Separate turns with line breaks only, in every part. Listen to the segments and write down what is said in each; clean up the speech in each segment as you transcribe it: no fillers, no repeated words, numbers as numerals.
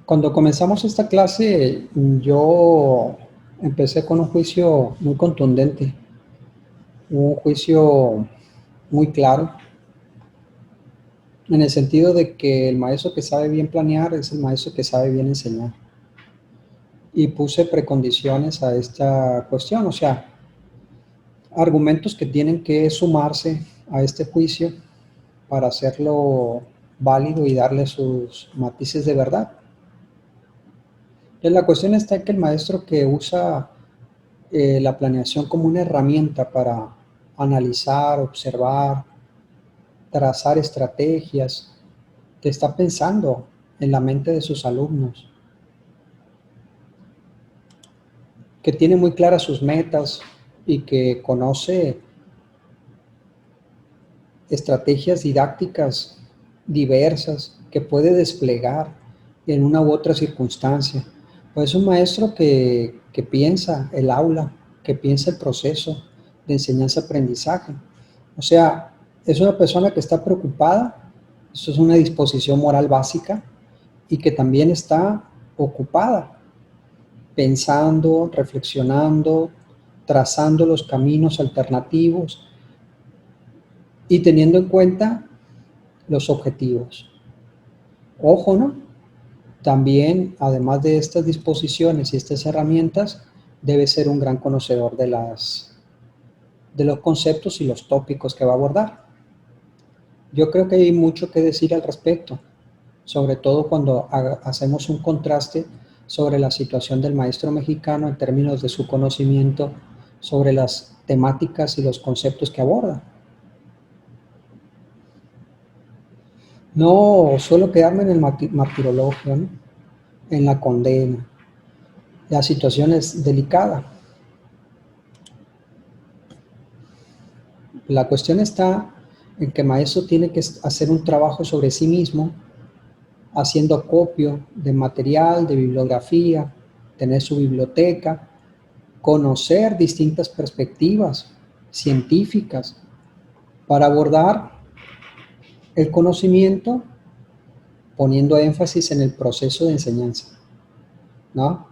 Cuando comenzamos esta clase, yo empecé con un juicio muy contundente, un juicio muy claro, en el sentido de que el maestro que sabe bien planear es el maestro que sabe bien enseñar. Y puse precondiciones a esta cuestión, o sea, argumentos que tienen que sumarse a este juicio para hacerlo válido y darle sus matices de verdad. Entonces, la cuestión está en que el maestro que usa la planeación como una herramienta para analizar, observar, trazar estrategias, que está pensando en la mente de sus alumnos, que tiene muy claras sus metas y que conoce estrategias didácticas diversas que puede desplegar en una u otra circunstancia. Pues es un maestro que piensa el aula, que piensa el proceso de enseñanza-aprendizaje. O sea, es una persona que está preocupada, eso es una disposición moral básica, y que también está ocupada, pensando, reflexionando, trazando los caminos alternativos y teniendo en cuenta los objetivos. Ojo, ¿no? También, además de estas disposiciones y estas herramientas, debe ser un gran conocedor de los conceptos y los tópicos que va a abordar. Yo creo que hay mucho que decir al respecto, sobre todo cuando hacemos un contraste sobre la situación del maestro mexicano en términos de su conocimiento sobre las temáticas y los conceptos que aborda. No suelo quedarme en el martirologio, ¿no? En la condena. La situación es delicada. La cuestión está en que el maestro tiene que hacer un trabajo sobre sí mismo, haciendo acopio de material, de bibliografía, tener su biblioteca, conocer distintas perspectivas científicas para abordar el conocimiento poniendo énfasis en el proceso de enseñanza, ¿no?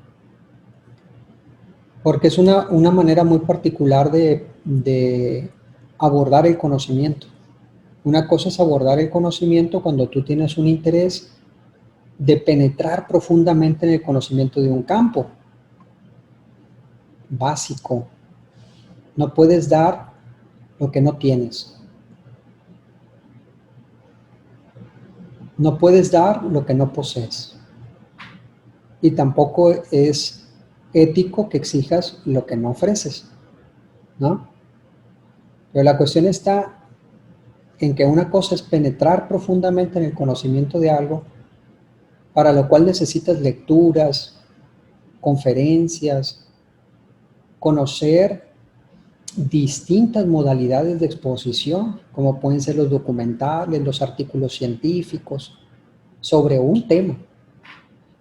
Porque es una manera muy particular de abordar el conocimiento. Una cosa es abordar el conocimiento cuando tú tienes un interés de penetrar profundamente en el conocimiento de un campo básico. No puedes dar lo que no tienes. No puedes dar lo que no posees. Y tampoco es ético que exijas lo que no ofreces, ¿no? Pero la cuestión está en que una cosa es penetrar profundamente en el conocimiento de algo, para lo cual necesitas lecturas, conferencias, conocer distintas modalidades de exposición, como pueden ser los documentales, los artículos científicos, sobre un tema.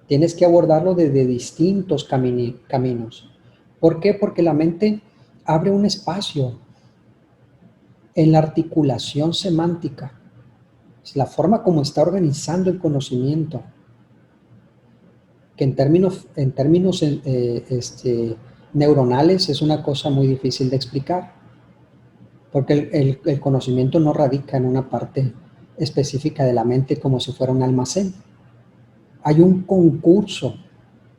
Tienes que abordarlo desde distintos caminos. ¿Por qué? Porque la mente abre un espacio en la articulación semántica, es la forma como está organizando el conocimiento, que en términos neuronales es una cosa muy difícil de explicar, porque el conocimiento no radica en una parte específica de la mente como si fuera un almacén. Hay un concurso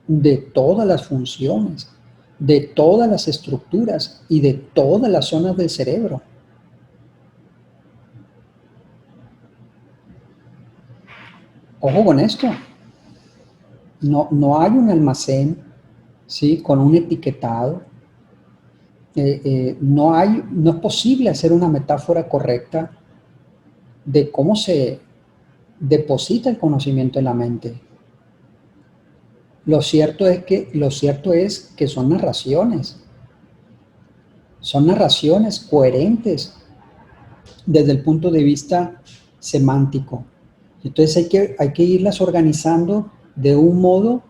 de todas las funciones, de todas las estructuras y de todas las zonas del cerebro. Ojo con esto, no hay un almacén, ¿sí?, con un etiquetado. No es posible hacer una metáfora correcta de cómo se deposita el conocimiento en la mente. Lo cierto es que son narraciones coherentes desde el punto de vista semántico. Entonces hay que irlas organizando de un modo,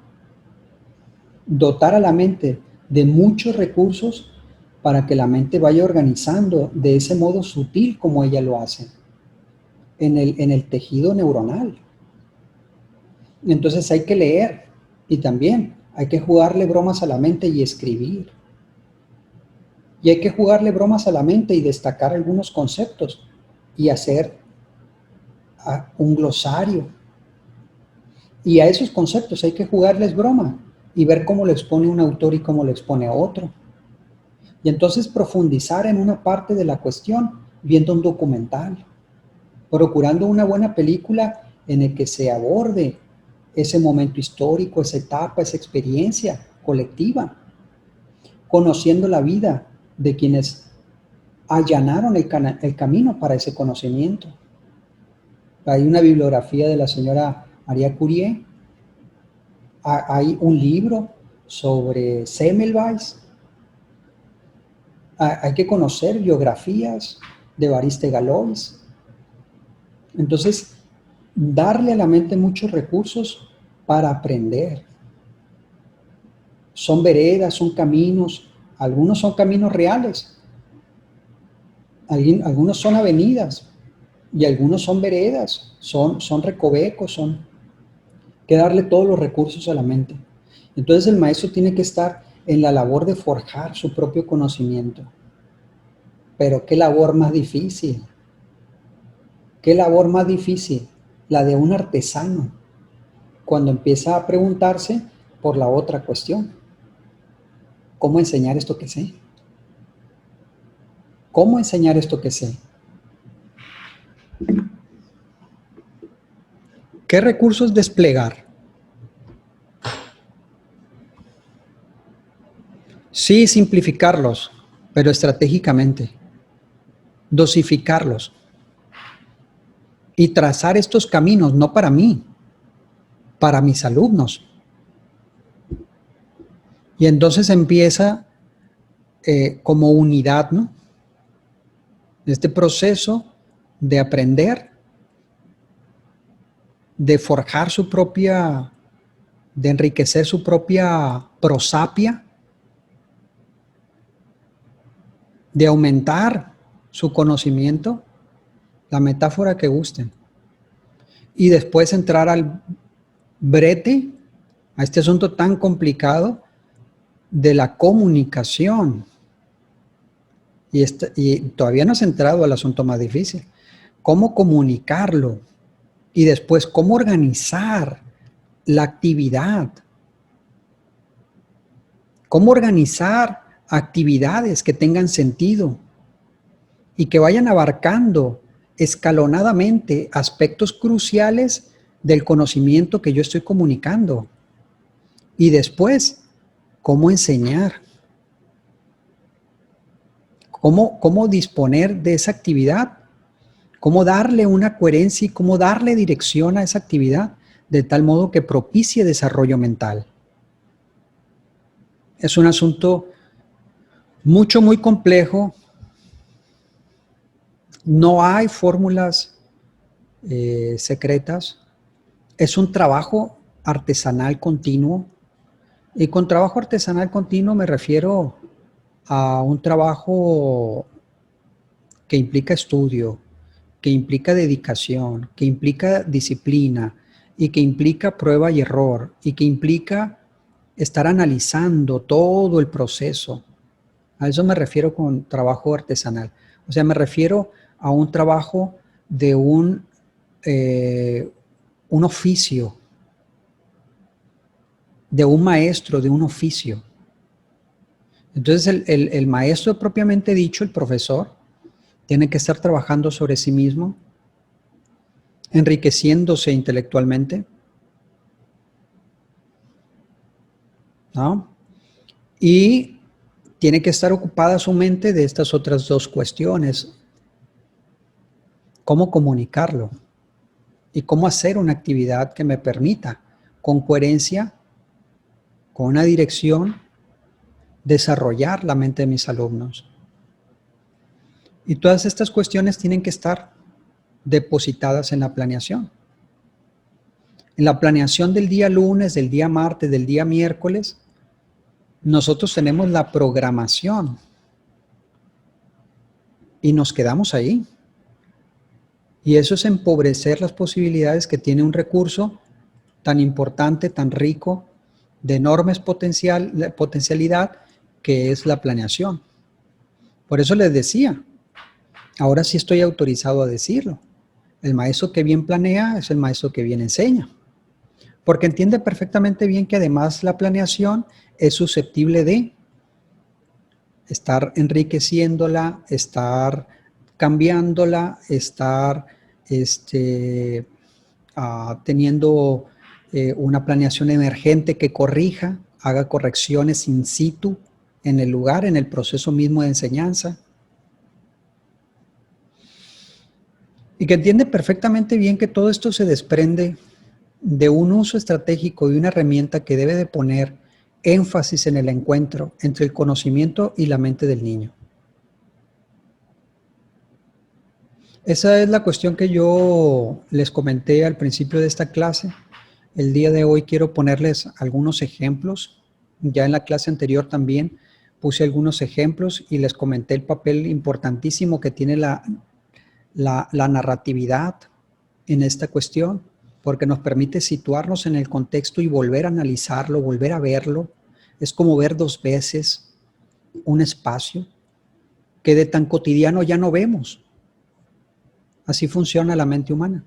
dotar a la mente de muchos recursos para que la mente vaya organizando de ese modo sutil como ella lo hace, en el tejido neuronal. Entonces hay que leer y también hay que jugarle bromas a la mente y escribir. Y hay que jugarle bromas a la mente y destacar algunos conceptos y hacer un glosario. Y a esos conceptos hay que jugarles broma y ver cómo lo expone un autor y cómo lo expone otro. Y entonces profundizar en una parte de la cuestión viendo un documental, procurando una buena película en el que se aborde ese momento histórico, esa etapa, esa experiencia colectiva, conociendo la vida de quienes allanaron el camino para ese conocimiento. Hay una bibliografía de la señora María Curie, hay un libro sobre Semmelweis, hay que conocer biografías de Evariste Galois. Entonces, darle a la mente muchos recursos para aprender. Son veredas, son caminos, algunos son caminos reales, algunos son avenidas y algunos son veredas, son recovecos, son que darle todos los recursos a la mente. Entonces el maestro tiene que estar en la labor de forjar su propio conocimiento. Pero qué labor más difícil, qué labor más difícil, la de un artesano, cuando empieza a preguntarse por la otra cuestión. ¿Cómo enseñar esto que sé? ¿Cómo enseñar esto que sé? ¿Qué recursos desplegar? Sí, simplificarlos, pero estratégicamente. Dosificarlos. Y trazar estos caminos, no para mí, para mis alumnos. Y entonces empieza como unidad, ¿no? Este proceso de aprender, de forjar su propia, de enriquecer su propia prosapia, de aumentar su conocimiento, la metáfora que gusten, y después entrar al brete, a este asunto tan complicado de la comunicación. Y todavía no has entrado al asunto más difícil. ¿Cómo comunicarlo? Y después, ¿cómo organizar la actividad? ¿Cómo organizar actividades que tengan sentido y que vayan abarcando escalonadamente aspectos cruciales del conocimiento que yo estoy comunicando? Y después, ¿cómo enseñar? ¿Cómo disponer de esa actividad? ¿Cómo darle una coherencia y cómo darle dirección a esa actividad de tal modo que propicie desarrollo mental? Es un asunto muy complejo. No hay fórmulas secretas. Es un trabajo artesanal continuo. Y con trabajo artesanal continuo me refiero a un trabajo que implica estudio, que implica dedicación, que implica disciplina y que implica prueba y error y que implica estar analizando todo el proceso. A eso me refiero con trabajo artesanal. O sea, me refiero a un trabajo de un oficio, de un maestro, de un oficio. Entonces el maestro propiamente dicho, el profesor, tiene que estar trabajando sobre sí mismo, enriqueciéndose intelectualmente, ¿no? Y tiene que estar ocupada su mente de estas otras dos cuestiones. ¿Cómo comunicarlo? Y cómo hacer una actividad que me permita, con coherencia, con una dirección, desarrollar la mente de mis alumnos. Y todas estas cuestiones tienen que estar depositadas en la planeación. En la planeación del día lunes, del día martes, del día miércoles, nosotros tenemos la programación y nos quedamos ahí. Y eso es empobrecer las posibilidades que tiene un recurso tan importante, tan rico, de enormes potencialidad que es la planeación. Por eso les decía, ahora sí estoy autorizado a decirlo. El maestro que bien planea es el maestro que bien enseña. Porque entiende perfectamente bien que además la planeación es susceptible de estar enriqueciéndola, estar cambiándola, estar teniendo una planeación emergente que corrija, haga correcciones in situ en el lugar, en el proceso mismo de enseñanza. Y que entiende perfectamente bien que todo esto se desprende de un uso estratégico de una herramienta que debe de poner énfasis en el encuentro entre el conocimiento y la mente del niño. Esa es la cuestión que yo les comenté al principio de esta clase. El día de hoy quiero ponerles algunos ejemplos. Ya en la clase anterior también puse algunos ejemplos y les comenté el papel importantísimo que tiene la narratividad en esta cuestión, porque nos permite situarnos en el contexto y volver a analizarlo, volver a verlo. Es como ver dos veces un espacio que de tan cotidiano ya no vemos. Así funciona la mente humana.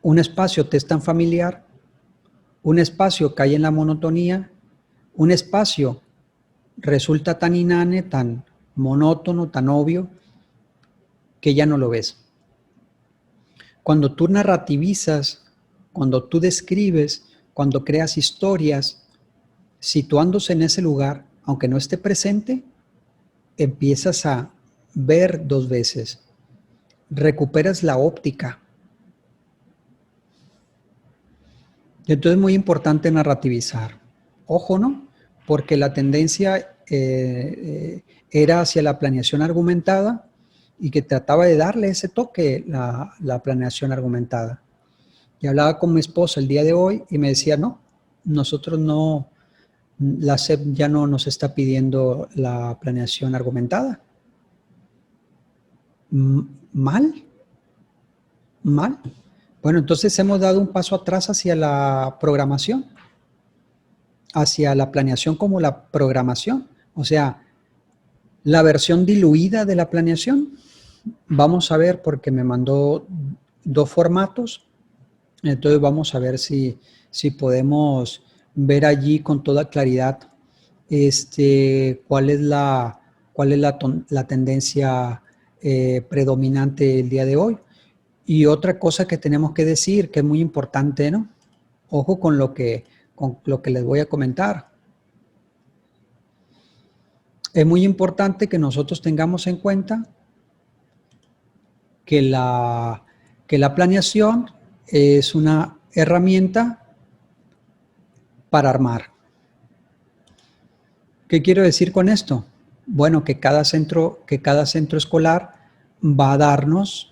Un espacio te es tan familiar, un espacio cae en la monotonía, un espacio resulta tan inane, tan monótono, tan obvio, que ya no lo ves. Cuando tú narrativizas, cuando tú describes, cuando creas historias, situándose en ese lugar, aunque no esté presente, empiezas a ver dos veces, recuperas la óptica. Entonces es muy importante narrativizar. Ojo, ¿no? Porque la tendencia era hacia la planeación argumentada y que trataba de darle ese toque la planeación argumentada. Y hablaba con mi esposa el día de hoy y me decía, no, nosotros no, la SEP ya no nos está pidiendo la planeación argumentada. ¿Mal? ¿Mal? Bueno, entonces hemos dado un paso atrás hacia la programación, hacia la planeación como la programación, o sea, la versión diluida de la planeación. Vamos a ver, porque me mandó dos formatos, entonces vamos a ver si podemos ver allí con toda claridad cuál es la tendencia predominante el día de hoy. Y otra cosa que tenemos que decir, que es muy importante, ¿no? Ojo con lo que les voy a comentar. Es muy importante que nosotros tengamos en cuenta que la planeación es una herramienta para armar. ¿Qué quiero decir con esto? Bueno, que cada centro escolar va a darnos,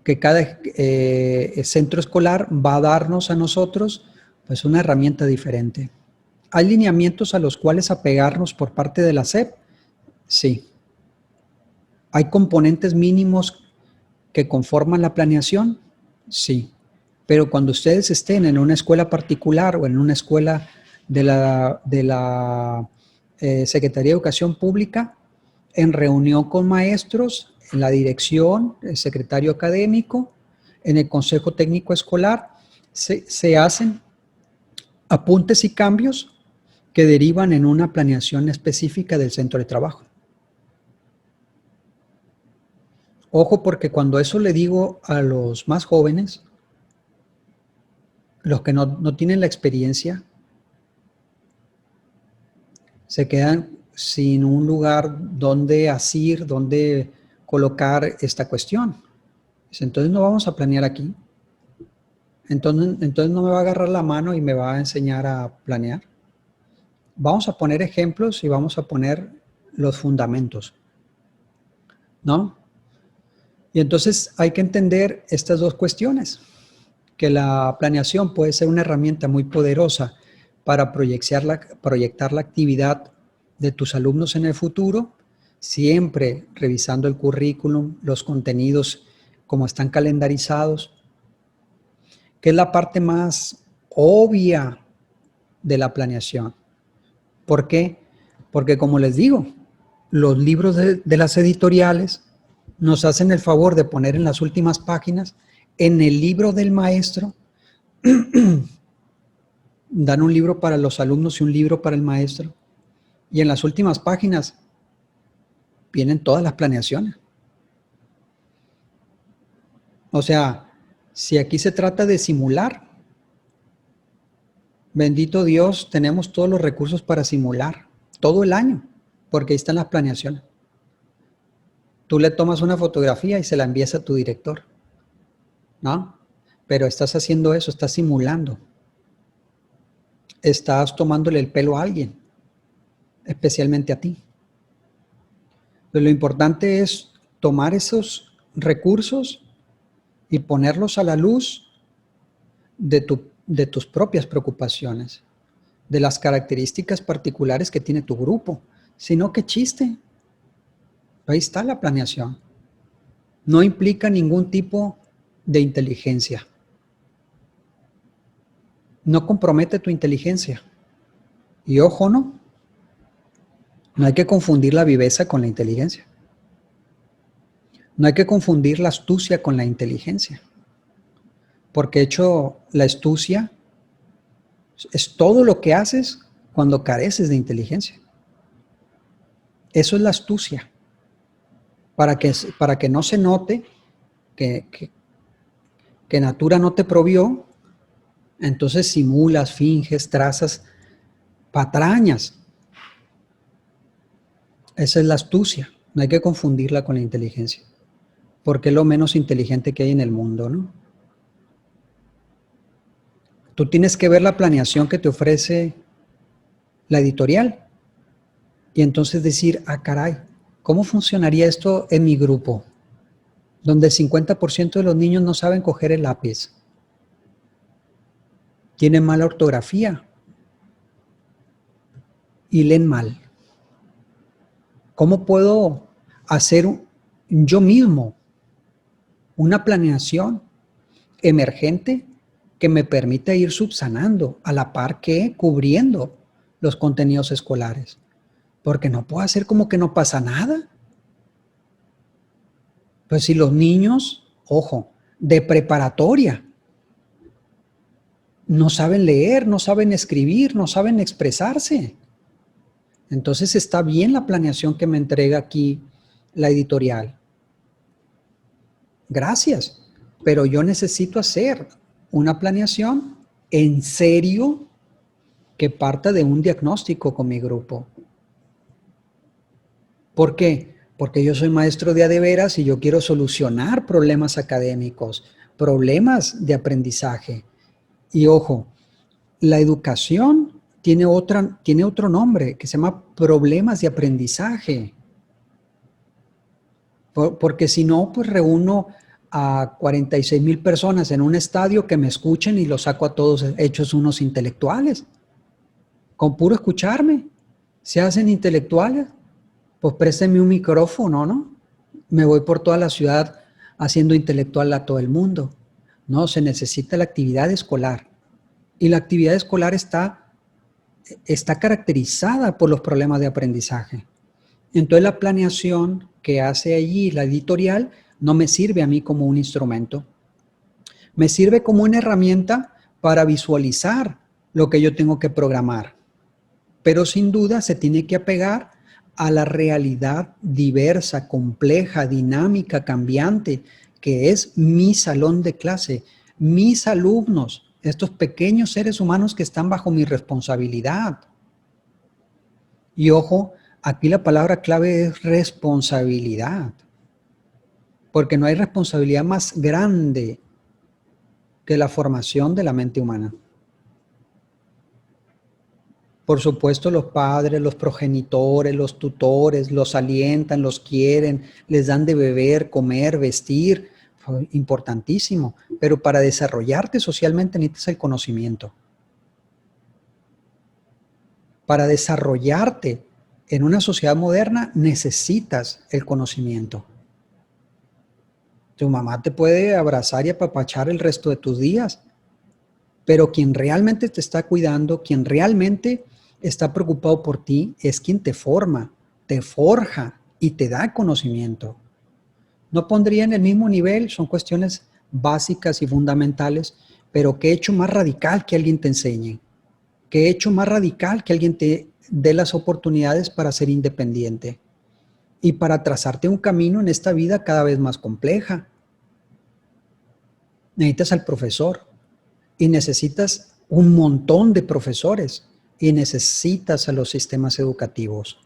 que cada centro escolar va a darnos a nosotros pues una herramienta diferente. ¿Hay lineamientos a los cuales apegarnos por parte de la SEP? Sí. ¿Hay componentes mínimos que conforman la planeación? Sí. Pero cuando ustedes estén en una escuela particular o en una escuela de la Secretaría de Educación Pública, en reunión con maestros, en la dirección, el secretario académico, en el consejo técnico escolar, se hacen apuntes y cambios que derivan en una planeación específica del centro de trabajo. Ojo, porque cuando eso le digo a los más jóvenes, los que no tienen la experiencia, se quedan sin un lugar donde asir, donde colocar esta cuestión. Entonces no vamos a planear aquí. Entonces no me va a agarrar la mano y me va a enseñar a planear. Vamos a poner ejemplos y vamos a poner los fundamentos, ¿no? Y entonces hay que entender estas dos cuestiones, que la planeación puede ser una herramienta muy poderosa para proyectar la actividad de tus alumnos en el futuro, siempre revisando el currículum, los contenidos como están calendarizados, que es la parte más obvia de la planeación. ¿Por qué? Porque como les digo, los libros de las editoriales nos hacen el favor de poner en las últimas páginas, en el libro del maestro, dan un libro para los alumnos y un libro para el maestro, y en las últimas páginas vienen todas las planeaciones. O sea, si aquí se trata de simular, bendito Dios, tenemos todos los recursos para simular todo el año, porque ahí están las planeaciones. Tú le tomas una fotografía y se la envías a tu director, ¿no? Pero estás haciendo eso, estás simulando. Estás tomándole el pelo a alguien, especialmente a ti. Pero lo importante es tomar esos recursos y ponerlos a la luz de tus propias preocupaciones, de las características particulares que tiene tu grupo. Si no, qué chiste. Ahí está la planeación. No implica ningún tipo de inteligencia. No compromete tu inteligencia. Y ojo, no hay que confundir la viveza con la inteligencia. No hay que confundir la astucia con la inteligencia. Porque hecho, la astucia es todo lo que haces cuando careces de inteligencia. Eso es la astucia. Para que no se note que Natura no te provió, entonces simulas, finges, trazas patrañas. Esa es la astucia. No hay que confundirla con la inteligencia. Porque es lo menos inteligente que hay en el mundo, ¿no? Tú tienes que ver la planeación que te ofrece la editorial y entonces decir, ah, caray, ¿cómo funcionaría esto en mi grupo? Donde el 50% de los niños no saben coger el lápiz, tienen mala ortografía y leen mal. ¿Cómo puedo hacer yo mismo una planeación emergente que me permita ir subsanando a la par que cubriendo los contenidos escolares? Porque no puedo hacer como que no pasa nada. Pues si los niños, ojo, de preparatoria, no saben leer, no saben escribir, no saben expresarse. Entonces está bien la planeación que me entrega aquí la editorial. Gracias, pero yo necesito hacer una planeación en serio que parta de un diagnóstico con mi grupo. ¿Por qué? Porque yo soy maestro de a de veras y yo quiero solucionar problemas académicos, problemas de aprendizaje. Y ojo, la educación tiene otro nombre que se llama problemas de aprendizaje. Porque si no, pues reúno a 46,000 personas en un estadio que me escuchen y los saco a todos hechos unos intelectuales. Con puro escucharme, se hacen intelectuales. Pues présteme un micrófono, ¿no? Me voy por toda la ciudad haciendo intelectual a todo el mundo. No, se necesita la actividad escolar. Y la actividad escolar está caracterizada por los problemas de aprendizaje. Entonces la planeación que hace allí la editorial no me sirve a mí como un instrumento. Me sirve como una herramienta para visualizar lo que yo tengo que programar. Pero sin duda se tiene que apegar a la realidad diversa, compleja, dinámica, cambiante, que es mi salón de clase, mis alumnos, estos pequeños seres humanos que están bajo mi responsabilidad. Y ojo, aquí la palabra clave es responsabilidad, porque no hay responsabilidad más grande que la formación de la mente humana. Por supuesto, los padres, los progenitores, los tutores, los alientan, los quieren, les dan de beber, comer, vestir, importantísimo. Pero para desarrollarte socialmente necesitas el conocimiento. Para desarrollarte en una sociedad moderna necesitas el conocimiento. Tu mamá te puede abrazar y apapachar el resto de tus días, Pero quien realmente te está cuidando, quien realmente está preocupado por ti, es quien te forma, te forja y te da conocimiento. No pondría en el mismo nivel, son cuestiones básicas y fundamentales, pero ¿qué hecho más radical que alguien te enseñe? ¿Qué hecho más radical que alguien te dé las oportunidades para ser independiente y para trazarte un camino en esta vida cada vez más compleja? Necesitas al profesor y necesitas un montón de profesores y necesitas a los sistemas educativos,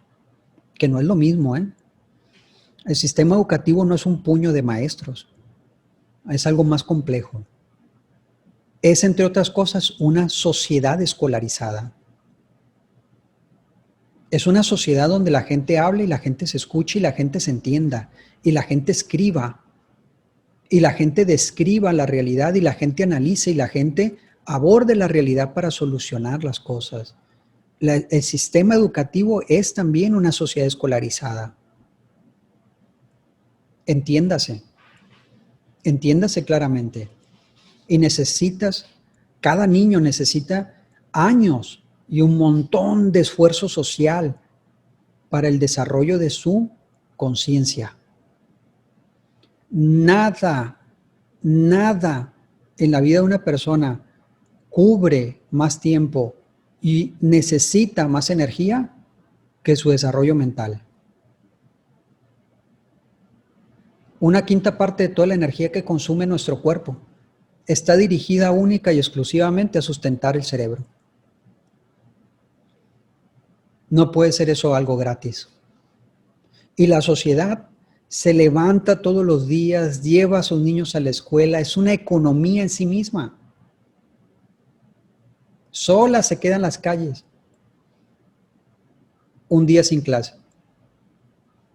que no es lo mismo, ¿eh? El sistema educativo no es un puño de maestros, es algo más complejo. Es, entre otras cosas, una sociedad escolarizada. Es una sociedad donde la gente hable y la gente se escuche y la gente se entienda y la gente escriba y la gente describa la realidad y la gente analice y la gente aborde la realidad para solucionar las cosas. El sistema educativo es también una sociedad escolarizada. Entiéndase, entiéndase claramente. Y cada niño necesita años y un montón de esfuerzo social para el desarrollo de su conciencia. Nada en la vida de una persona cubre más tiempo y necesita más energía que su desarrollo mental. Una quinta parte de toda la energía que consume nuestro cuerpo está dirigida única y exclusivamente a sustentar el cerebro. No puede ser eso algo gratis. Y la sociedad se levanta todos los días, lleva a sus niños a la escuela, es una economía en sí misma. Sola se quedan las calles un día sin clase.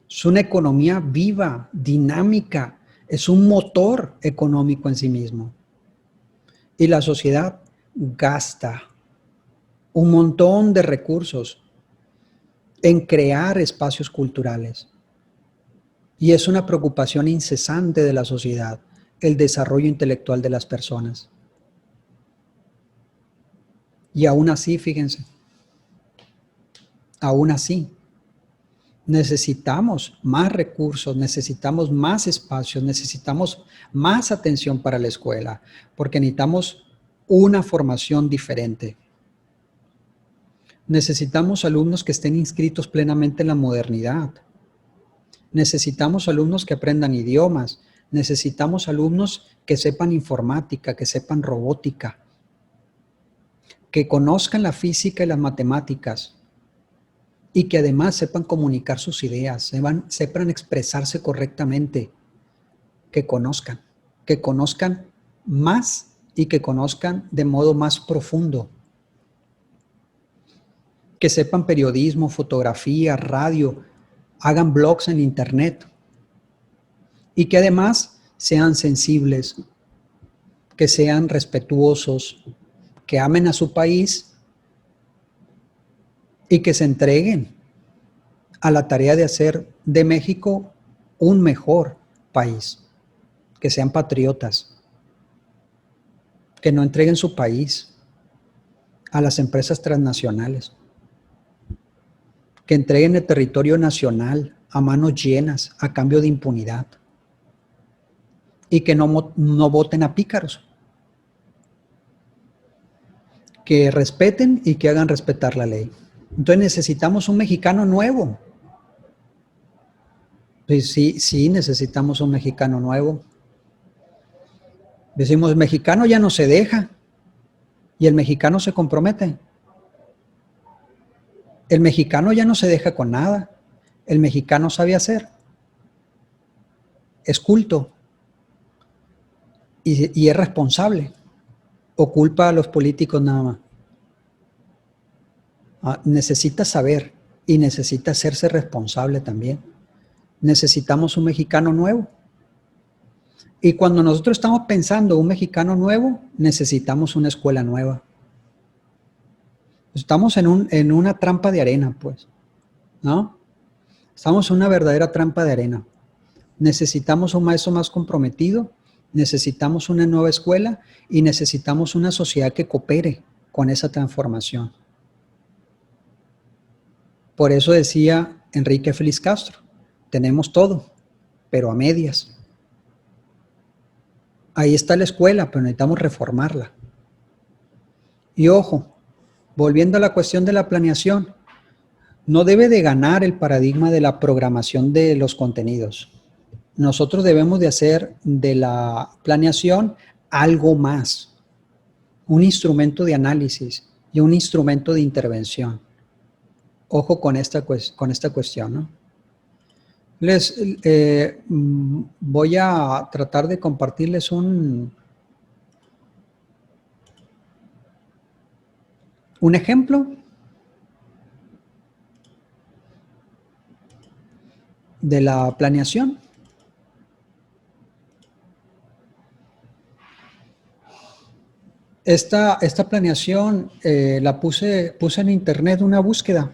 Es una economía viva, dinámica, es un motor económico en sí mismo. Y la sociedad gasta un montón de recursos en crear espacios culturales. Y es una preocupación incesante de la sociedad, el desarrollo intelectual de las personas. Y aún así, fíjense, aún así, necesitamos más recursos, necesitamos más espacios, necesitamos más atención para la escuela, porque necesitamos una formación diferente. Necesitamos alumnos que estén inscritos plenamente en la modernidad. Necesitamos alumnos que aprendan idiomas. Necesitamos alumnos que sepan informática, que sepan robótica, que conozcan la física y las matemáticas y que además sepan comunicar sus ideas, sepan expresarse correctamente, que conozcan más y que conozcan de modo más profundo, que sepan periodismo, fotografía, radio, hagan blogs en internet y que además sean sensibles, que sean respetuosos, que amen a su país y que se entreguen a la tarea de hacer de México un mejor país, que sean patriotas, que no entreguen su país a las empresas transnacionales, que entreguen el territorio nacional a manos llenas a cambio de impunidad y que no voten a pícaros, que respeten y que hagan respetar la ley. Entonces necesitamos un mexicano nuevo. Pues sí, necesitamos un mexicano nuevo. Decimos, el mexicano ya no se deja y el mexicano se compromete. El mexicano ya no se deja con nada. El mexicano sabe hacer. Es culto y es responsable. O culpa a los políticos nada más. Necesita saber y necesita hacerse responsable también. Necesitamos un mexicano nuevo. Y cuando nosotros estamos pensando un mexicano nuevo, necesitamos una escuela nueva. Estamos en una trampa de arena, pues, ¿no? Estamos en una verdadera trampa de arena. Necesitamos un maestro más comprometido Necesitamos una nueva escuela y necesitamos una sociedad que coopere con esa transformación. Por eso decía Enrique Félix Castro, tenemos todo, pero a medias. Ahí está la escuela, pero necesitamos reformarla. Y ojo, volviendo a la cuestión de la planeación, no debe de ganar el paradigma de la programación de los contenidos. Nosotros debemos de hacer de la planeación algo más, un instrumento de análisis y un instrumento de intervención. Ojo con esta cuestión, ¿no? Voy a tratar de compartirles un ejemplo de la planeación. Esta planeación la puse en internet una búsqueda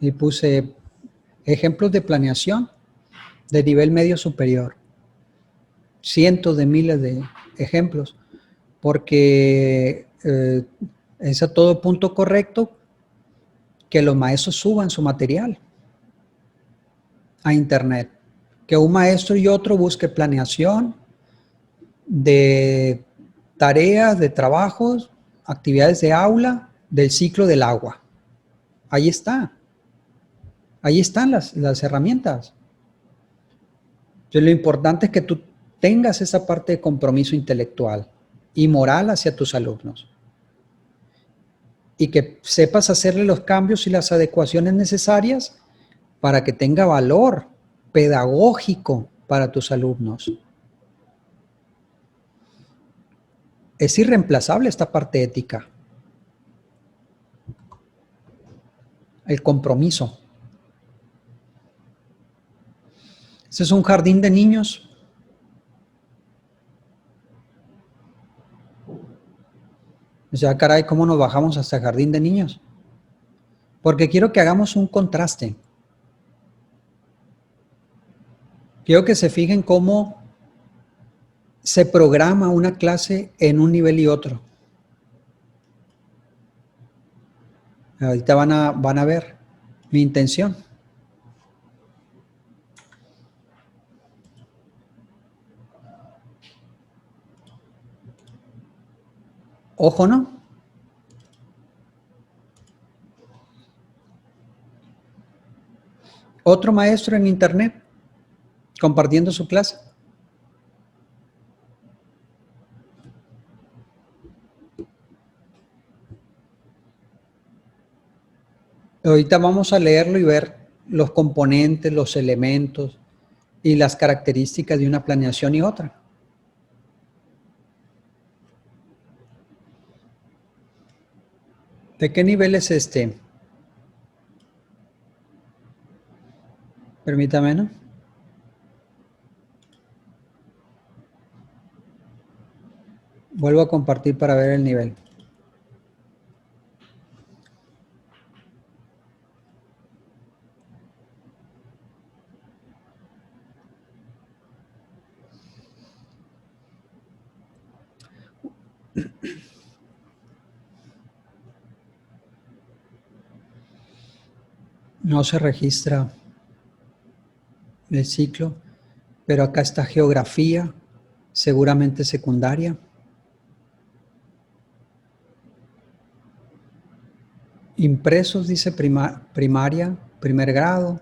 y puse ejemplos de planeación de nivel medio superior. Cientos de miles de ejemplos, porque es a todo punto correcto que los maestros suban su material a internet, que un maestro y otro busque planeación de tareas, de trabajos, actividades de aula, del ciclo del agua. Ahí está. Ahí están las herramientas. Entonces, lo importante es que tú tengas esa parte de compromiso intelectual y moral hacia tus alumnos. Y que sepas hacerle los cambios y las adecuaciones necesarias para que tenga valor pedagógico para tus alumnos. Es irreemplazable esta parte ética. El compromiso. Este es un jardín de niños. O sea, caray, ¿cómo nos bajamos hasta el jardín de niños? Porque quiero que hagamos un contraste. Quiero que se fijen cómo se programa una clase en un nivel y otro. Ahorita van a ver mi intención. Ojo, ¿no? Otro maestro en internet compartiendo su clase. Ahorita vamos a leerlo y ver los componentes, los elementos y las características de una planeación y otra. ¿De qué nivel es este? Permítame, ¿no? Vuelvo a compartir para ver el nivel. No se registra el ciclo, pero acá está geografía, seguramente secundaria. Impresos, dice primaria, primer grado.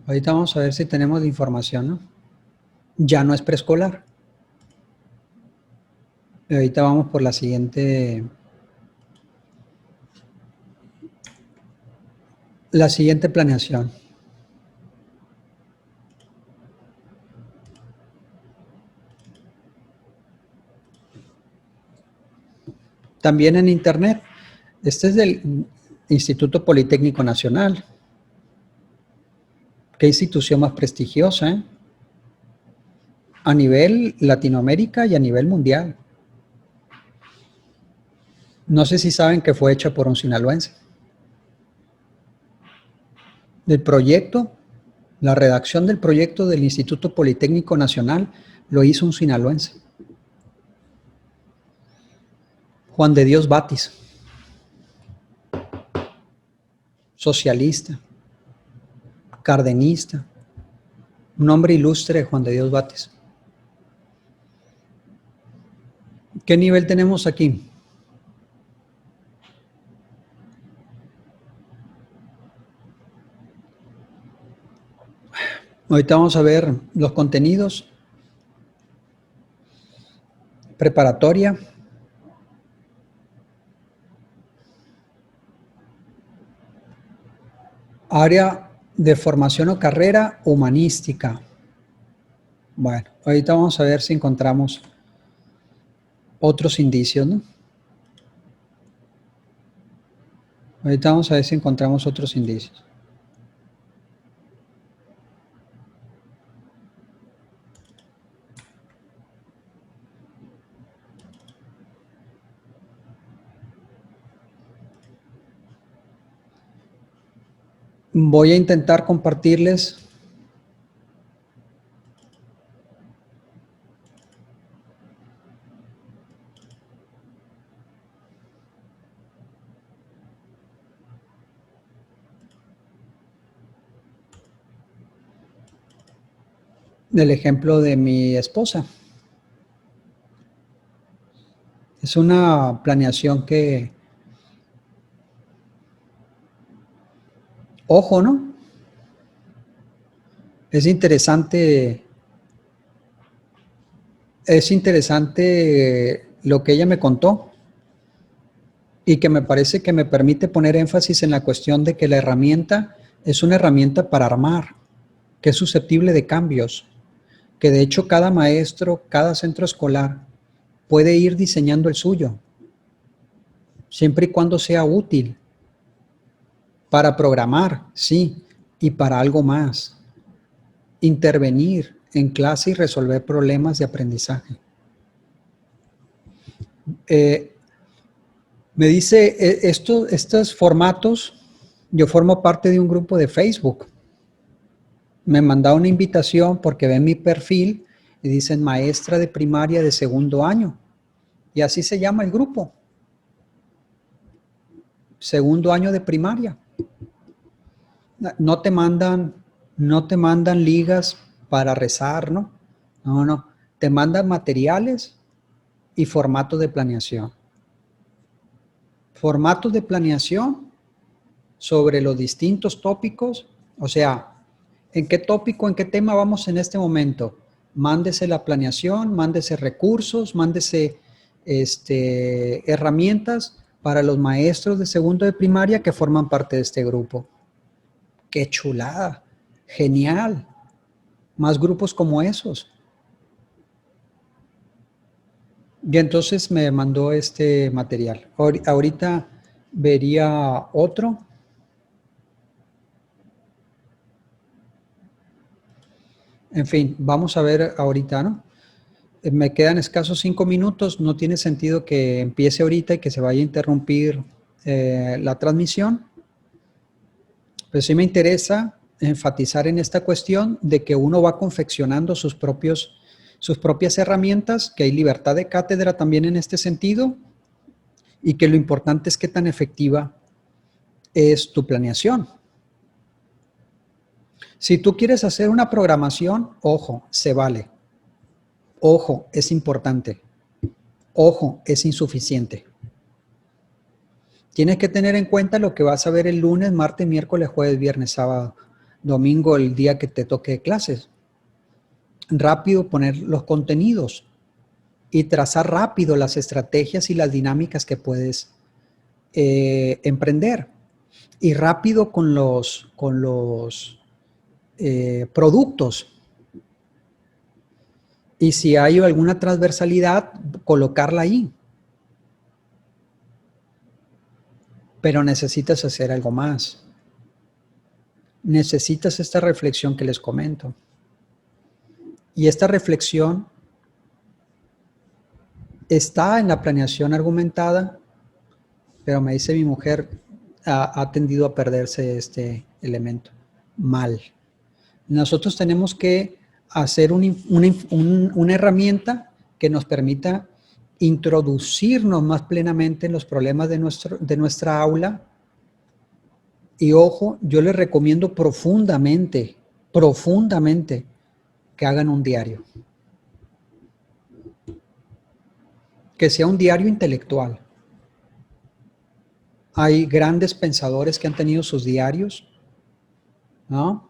Ahorita vamos a ver si tenemos la información, ¿no? Ya no es preescolar. Ahorita vamos por la siguiente planeación. También en internet. Este es del Instituto Politécnico Nacional. Qué institución más prestigiosa, ¿eh? A nivel Latinoamérica y a nivel mundial. No sé si saben que fue hecha por un sinaloense. El proyecto La redacción del proyecto del Instituto Politécnico Nacional lo hizo un sinaloense, Juan de Dios Batis, socialista, cardenista, un hombre ilustre, Juan de Dios Batis. ¿Qué nivel tenemos aquí? Ahorita vamos a ver los contenidos. Preparatoria. Área de formación o carrera humanística. Bueno, ahorita vamos a ver si encontramos otros indicios, ¿no? Ahorita vamos a ver si encontramos otros indicios. Voy a intentar compartirles el ejemplo de mi esposa. Es una planeación que, ojo, ¿no? Es interesante lo que ella me contó y que me parece que me permite poner énfasis en la cuestión de que la herramienta es una herramienta para armar, que es susceptible de cambios, que de hecho cada maestro, cada centro escolar puede ir diseñando el suyo, siempre y cuando sea útil para programar, sí, y para algo más, intervenir en clase y resolver problemas de aprendizaje. Me dice, estos formatos, yo formo parte de un grupo de Facebook. Me mandaron una invitación porque ven mi perfil y dicen maestra de primaria de segundo año. Y así se llama el grupo. Segundo año de primaria. No te mandan ligas para rezar, ¿no? No. Te mandan materiales y formato de planeación. Formatos de planeación sobre los distintos tópicos, o sea, ¿en qué tópico, en qué tema vamos en este momento? Mándese la planeación, mándese recursos, mándese herramientas para los maestros de segundo de primaria que forman parte de este grupo. ¡Qué chulada! ¡Genial! Más grupos como esos. Y entonces me mandó este material. Ahorita vería otro. En fin, vamos a ver ahorita, ¿no? Me quedan escasos 5 minutos. No tiene sentido que empiece ahorita y que se vaya a interrumpir la transmisión. Pero sí me interesa enfatizar en esta cuestión de que uno va confeccionando sus propias herramientas, que hay libertad de cátedra también en este sentido, y que lo importante es qué tan efectiva es tu planeación. Si tú quieres hacer una programación, ojo, se vale. Ojo, es importante. Ojo, es insuficiente. Tienes que tener en cuenta lo que vas a ver el lunes, martes, miércoles, jueves, viernes, sábado, domingo, el día que te toque clases. Rápido poner los contenidos y trazar rápido las estrategias y las dinámicas que puedes emprender. Y rápido con los productos. Y si hay alguna transversalidad, colocarla ahí. Pero necesitas hacer algo más. Necesitas esta reflexión que les comento. Y esta reflexión está en la planeación argumentada, pero me dice mi mujer, ha tendido a perderse este elemento. Mal. Nosotros tenemos que hacer una herramienta que nos permita introducirnos más plenamente en los problemas de nuestra aula. Y ojo, yo les recomiendo profundamente, profundamente, que hagan un diario. Que sea un diario intelectual. Hay grandes pensadores que han tenido sus diarios, ¿no?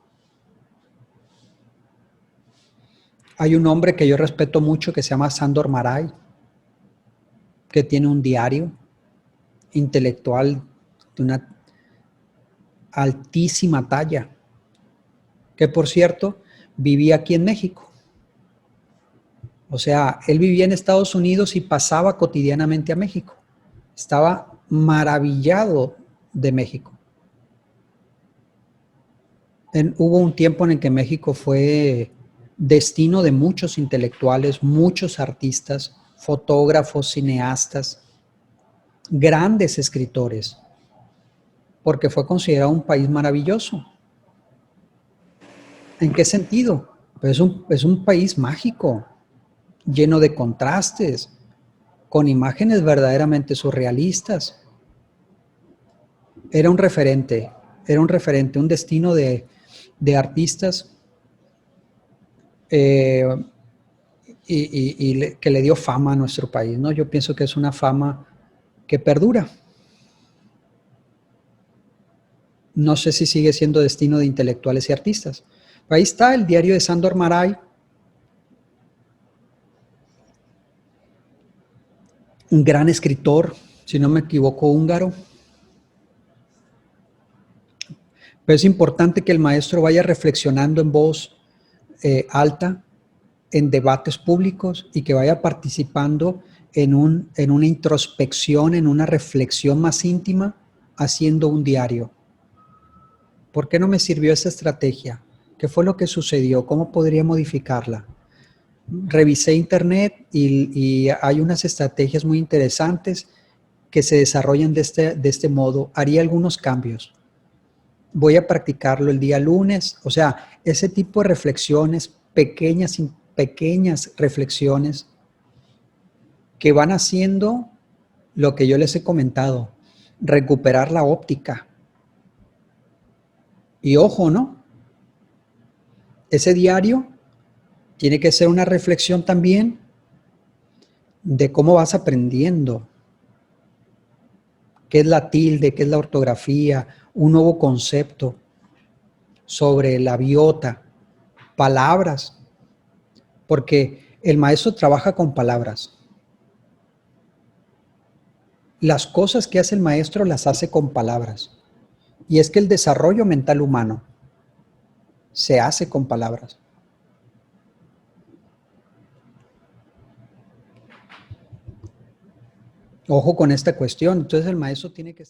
Hay un hombre que yo respeto mucho que se llama Sándor Márai, que tiene un diario intelectual de una altísima talla, que por cierto vivía aquí en México. O sea, él vivía en Estados Unidos y pasaba cotidianamente a México. Estaba maravillado de México. Hubo un tiempo en el que México fue destino de muchos intelectuales, muchos artistas, fotógrafos, cineastas, grandes escritores, porque fue considerado un país maravilloso. ¿En qué sentido? Pues es un país mágico, lleno de contrastes, con imágenes verdaderamente surrealistas. Era un referente, un destino de artistas que le dio fama a nuestro país, ¿no? Yo pienso que es una fama que perdura. No sé si sigue siendo destino de intelectuales y artistas. Ahí está el diario de Sándor Márai, un gran escritor, si no me equivoco, húngaro. Pero es importante que el maestro vaya reflexionando en voz alta, en debates públicos y que vaya participando en una introspección, en una reflexión más íntima, haciendo un diario. ¿Por qué no me sirvió esa estrategia? ¿Qué fue lo que sucedió? ¿Cómo podría modificarla? Revisé internet y hay unas estrategias muy interesantes que se desarrollan de este modo. Haría algunos cambios. Voy a practicarlo el día lunes. O sea, ese tipo de reflexiones, pequeñas reflexiones que van haciendo lo que yo les he comentado, recuperar la óptica. Y ojo, ¿no? Ese diario tiene que ser una reflexión también de cómo vas aprendiendo, qué es la tilde, qué es la ortografía, un nuevo concepto sobre la biota, palabras, porque el maestro trabaja con palabras. Las cosas que hace el maestro las hace con palabras. Y es que el desarrollo mental humano se hace con palabras. Ojo con esta cuestión. Entonces el maestro tiene que...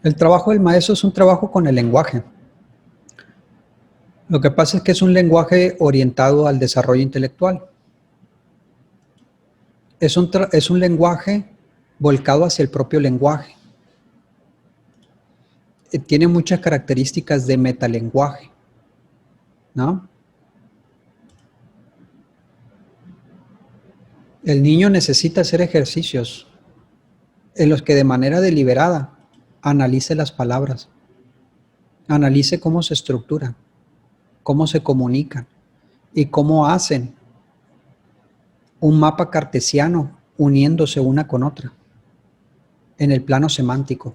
El trabajo del maestro es un trabajo con el lenguaje. Lo que pasa es que es un lenguaje orientado al desarrollo intelectual. Es un lenguaje volcado hacia el propio lenguaje. Tiene muchas características de metalenguaje, ¿no? El niño necesita hacer ejercicios en los que de manera deliberada analice las palabras, analice cómo se estructuran, cómo se comunican y cómo hacen un mapa cartesiano uniéndose una con otra en el plano semántico.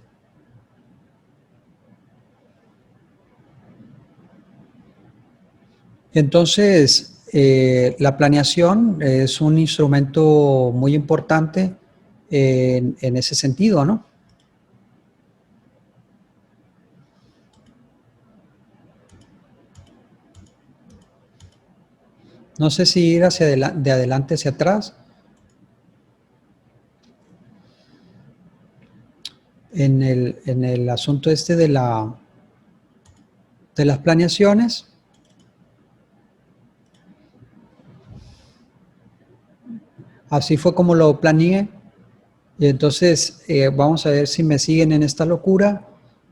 Entonces, la planeación es un instrumento muy importante en ese sentido, ¿no? No sé si ir de adelante hacia atrás. En el asunto este de las planeaciones. Así fue como lo planeé. Y entonces vamos a ver si me siguen en esta locura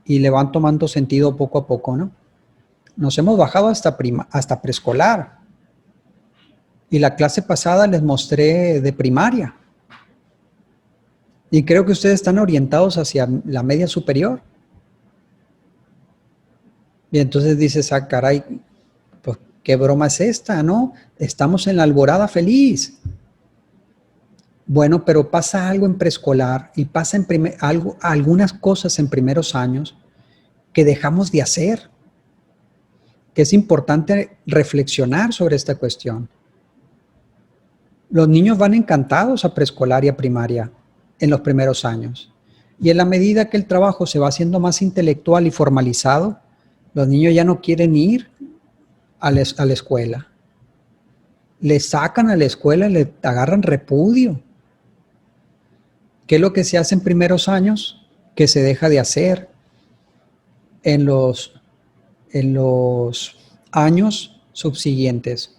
y le van tomando sentido poco a poco, ¿no? Nos hemos bajado hasta preescolar. Y la clase pasada les mostré de primaria. Y creo que ustedes están orientados hacia la media superior. Y entonces dices, ah, caray, pues qué broma es esta, ¿no? Estamos en la alborada feliz. Bueno, pero pasa algo en preescolar y pasa algunas cosas en primeros años que dejamos de hacer, que es importante reflexionar sobre esta cuestión. Los niños van encantados a preescolar y a primaria en los primeros años. Y en la medida que el trabajo se va haciendo más intelectual y formalizado, los niños ya no quieren ir a la escuela. Le sacan a la escuela y le agarran repudio. ¿Qué es lo que se hace en primeros años? Que se deja de hacer en los años subsiguientes.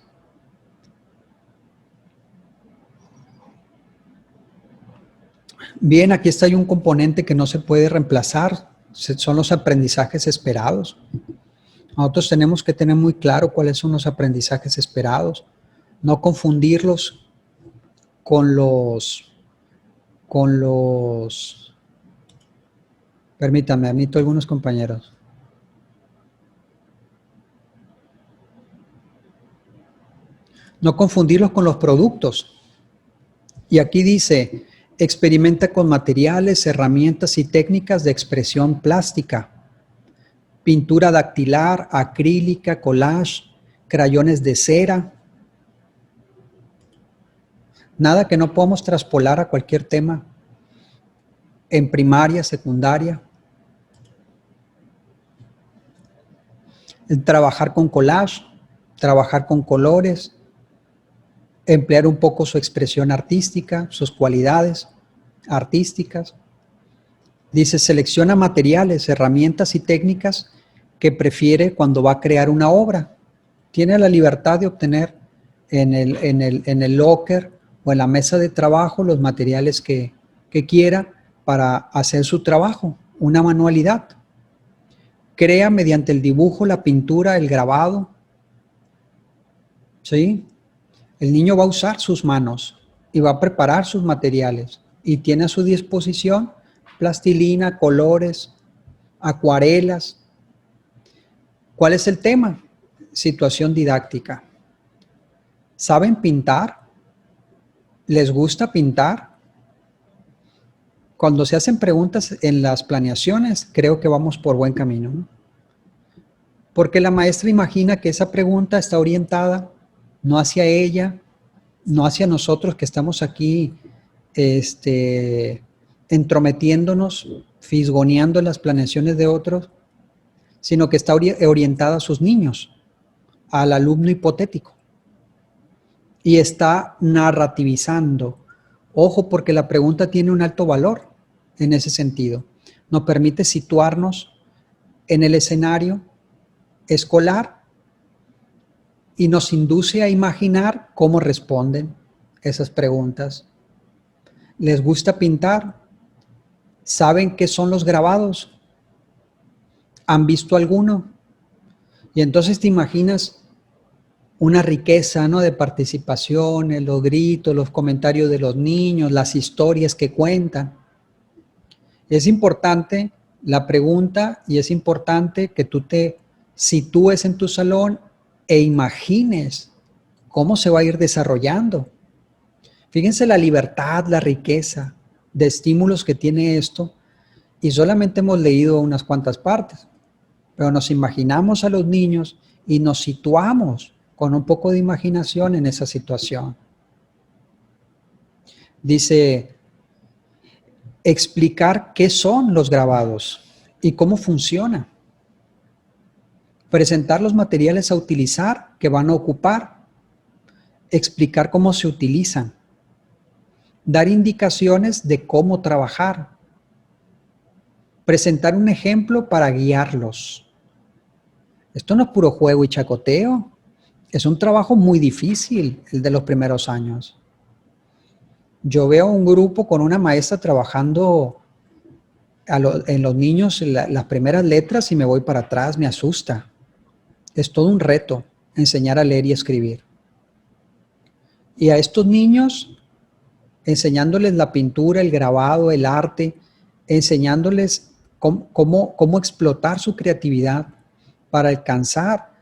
Bien, aquí está un componente que no se puede reemplazar, son los aprendizajes esperados. Nosotros tenemos que tener muy claro cuáles son los aprendizajes esperados, no confundirlos con los, permítame, admito algunos compañeros. No confundirlos con los productos. Y aquí dice, experimenta con materiales, herramientas y técnicas de expresión plástica, pintura dactilar, acrílica, collage, crayones de cera. Nada que no podamos traspolar a cualquier tema en primaria, secundaria. Trabajar con collage, trabajar con colores, emplear un poco su expresión artística, sus cualidades artísticas. Dice, selecciona materiales, herramientas y técnicas que prefiere cuando va a crear una obra. Tiene la libertad de obtener en el locker o en la mesa de trabajo los materiales que quiera para hacer su trabajo, una manualidad. Crea mediante el dibujo, la pintura, el grabado. ¿Sí? El niño va a usar sus manos y va a preparar sus materiales y tiene a su disposición plastilina, colores, acuarelas. ¿Cuál es el tema? Situación didáctica. ¿Saben pintar? ¿Les gusta pintar? Cuando se hacen preguntas en las planeaciones, creo que vamos por buen camino, ¿no? Porque la maestra imagina que esa pregunta está orientada no hacia ella, no hacia nosotros que estamos aquí entrometiéndonos, fisgoneando en las planeaciones de otros, sino que está orientada a sus niños, al alumno hipotético. Y está narrativizando. Ojo, porque la pregunta tiene un alto valor en ese sentido. Nos permite situarnos en el escenario escolar y nos induce a imaginar cómo responden esas preguntas. ¿Les gusta pintar? ¿Saben qué son los grabados? ¿Han visto alguno? Y entonces te imaginas una riqueza, ¿no?, de participación, los gritos, los comentarios de los niños, las historias que cuentan. Es importante la pregunta y es importante que tú te sitúes en tu salón e imagines cómo se va a ir desarrollando. Fíjense la libertad, la riqueza de estímulos que tiene esto y solamente hemos leído unas cuantas partes, pero nos imaginamos a los niños y nos situamos con un poco de imaginación en esa situación. Dice, explicar qué son los grabados y cómo funciona. Presentar los materiales a utilizar que van a ocupar. Explicar cómo se utilizan. Dar indicaciones de cómo trabajar. Presentar un ejemplo para guiarlos. Esto no es puro juego y chacoteo. Es un trabajo muy difícil, el de los primeros años. Yo veo un grupo con una maestra trabajando en los niños las primeras letras y me voy para atrás, me asusta. Es todo un reto enseñar a leer y escribir. Y a estos niños, enseñándoles la pintura, el grabado, el arte, enseñándoles cómo explotar su creatividad para alcanzar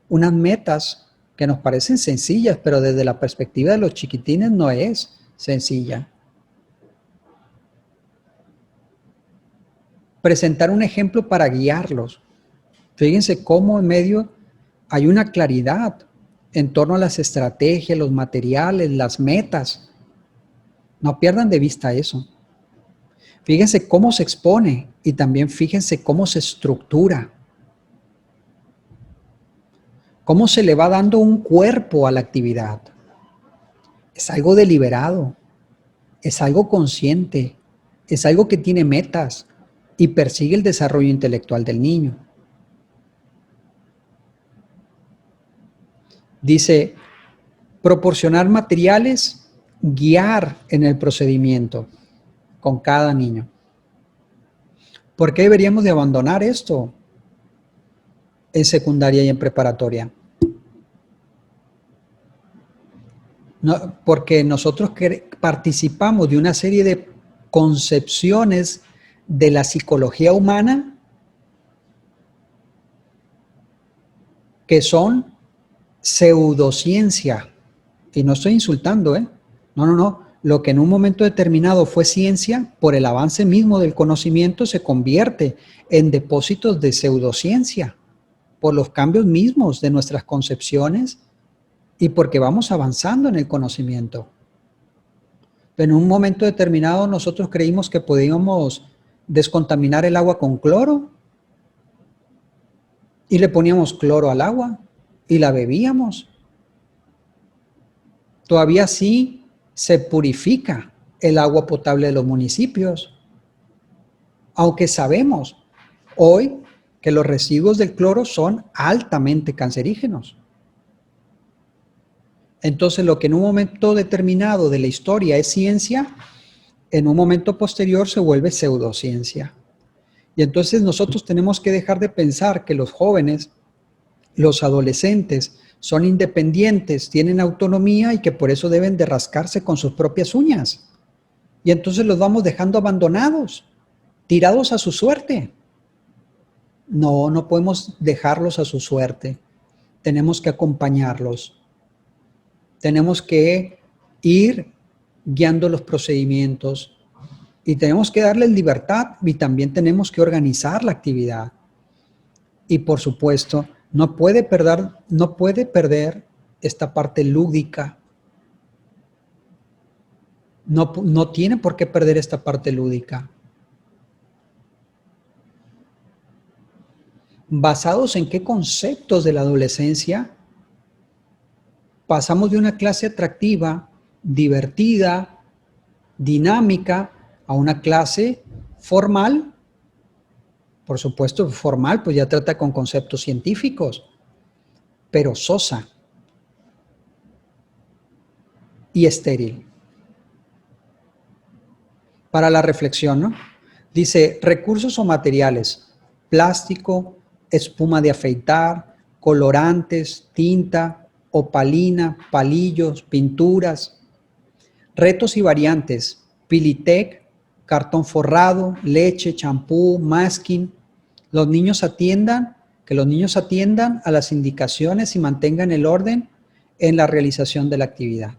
unas metas que nos parecen sencillas, pero desde la perspectiva de los chiquitines no es sencilla. Presentar un ejemplo para guiarlos. Fíjense cómo en medio hay una claridad en torno a las estrategias, los materiales, las metas. No pierdan de vista eso. Fíjense cómo se expone y también fíjense cómo se estructura. Cómo se le va dando un cuerpo a la actividad. Es algo deliberado, es algo consciente, es algo que tiene metas y persigue el desarrollo intelectual del niño. Dice, proporcionar materiales, guiar en el procedimiento con cada niño. ¿Por qué deberíamos de abandonar esto en secundaria y en preparatoria? No, porque nosotros participamos de una serie de concepciones de la psicología humana que son pseudociencia. Y no estoy insultando, ¿eh? No. Lo que en un momento determinado fue ciencia, por el avance mismo del conocimiento, se convierte en depósitos de pseudociencia, por los cambios mismos de nuestras concepciones y porque vamos avanzando en el conocimiento. En un momento determinado nosotros creímos que podíamos descontaminar el agua con cloro y le poníamos cloro al agua y la bebíamos. Todavía sí se purifica el agua potable de los municipios, aunque sabemos hoy que los residuos del cloro son altamente cancerígenos. Entonces, lo que en un momento determinado de la historia es ciencia, en un momento posterior se vuelve pseudociencia. Y entonces nosotros tenemos que dejar de pensar que los jóvenes, los adolescentes, son independientes, tienen autonomía y que por eso deben de rascarse con sus propias uñas. Y entonces los vamos dejando abandonados, tirados a su suerte. No podemos dejarlos a su suerte. Tenemos que acompañarlos. Tenemos que ir guiando los procedimientos y tenemos que darles libertad y también tenemos que organizar la actividad. Y por supuesto, no puede perder esta parte lúdica. No tiene por qué perder esta parte lúdica. ¿Basados en qué conceptos de la adolescencia? Pasamos de una clase atractiva, divertida, dinámica, a una clase formal. Por supuesto, formal, pues ya trata con conceptos científicos, pero sosa y estéril. Para la reflexión, ¿no? Dice, recursos o materiales, plástico, espuma de afeitar, colorantes, tinta, opalina, palillos, pinturas. Retos y variantes, Pilitec, cartón forrado, leche, champú, masking. Que los niños atiendan a las indicaciones y mantengan el orden en la realización de la actividad.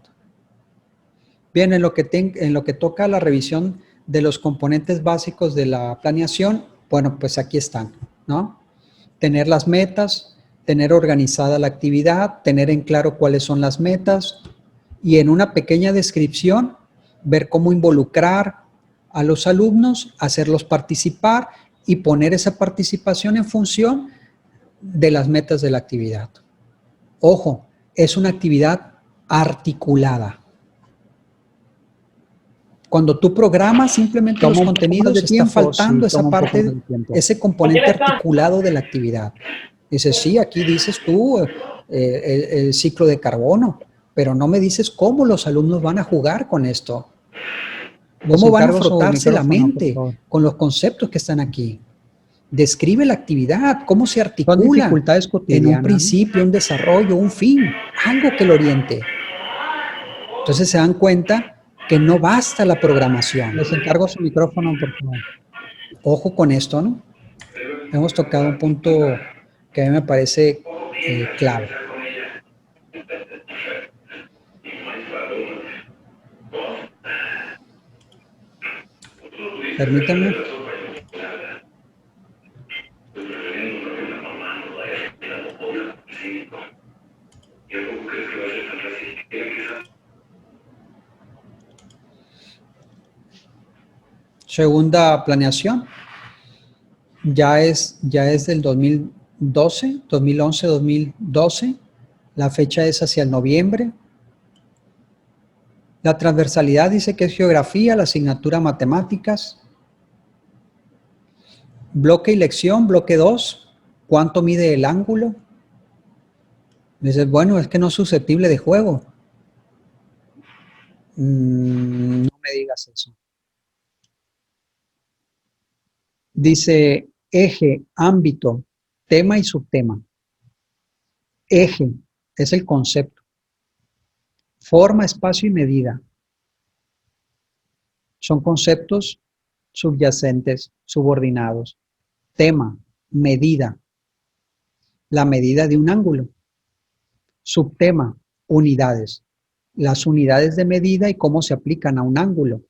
Bien, en lo que toca a la revisión de los componentes básicos de la planeación, bueno, pues aquí están, ¿no? Tener las metas, tener organizada la actividad, tener en claro cuáles son las metas y en una pequeña descripción ver cómo involucrar a los alumnos, hacerlos participar y poner esa participación en función de las metas de la actividad. Ojo, es una actividad articulada. Cuando tú programas simplemente los contenidos, están faltando esa parte, ese componente articulado de la actividad. Dices, sí, aquí dices tú el ciclo de carbono, pero no me dices cómo los alumnos van a jugar con esto. ¿Cómo van a frotarse la mente con los conceptos que están aquí? Describe la actividad, cómo se
Son
articula
dificultades
en
cotidianas.
un principio, un desarrollo, un fin, algo que lo oriente. Entonces se dan cuenta que no basta la programación.
Les encargo su micrófono, por favor.
Ojo con esto, ¿no? Hemos tocado un punto que a mí me parece clave. Permítanme. Segunda planeación. Ya es del 2012, 2011, 2012. La fecha es hacia el noviembre. La transversalidad dice que es geografía, la asignatura matemáticas. Bloque y lección, bloque 2. ¿Cuánto mide el ángulo? Dices, bueno, es que no es susceptible de juego. No me digas eso. Dice eje, ámbito, tema y subtema. Eje es el concepto. Forma, espacio y medida. Son conceptos subyacentes, subordinados. Tema, medida. La medida de un ángulo. Subtema, unidades. Las unidades de medida y cómo se aplican a un ángulo.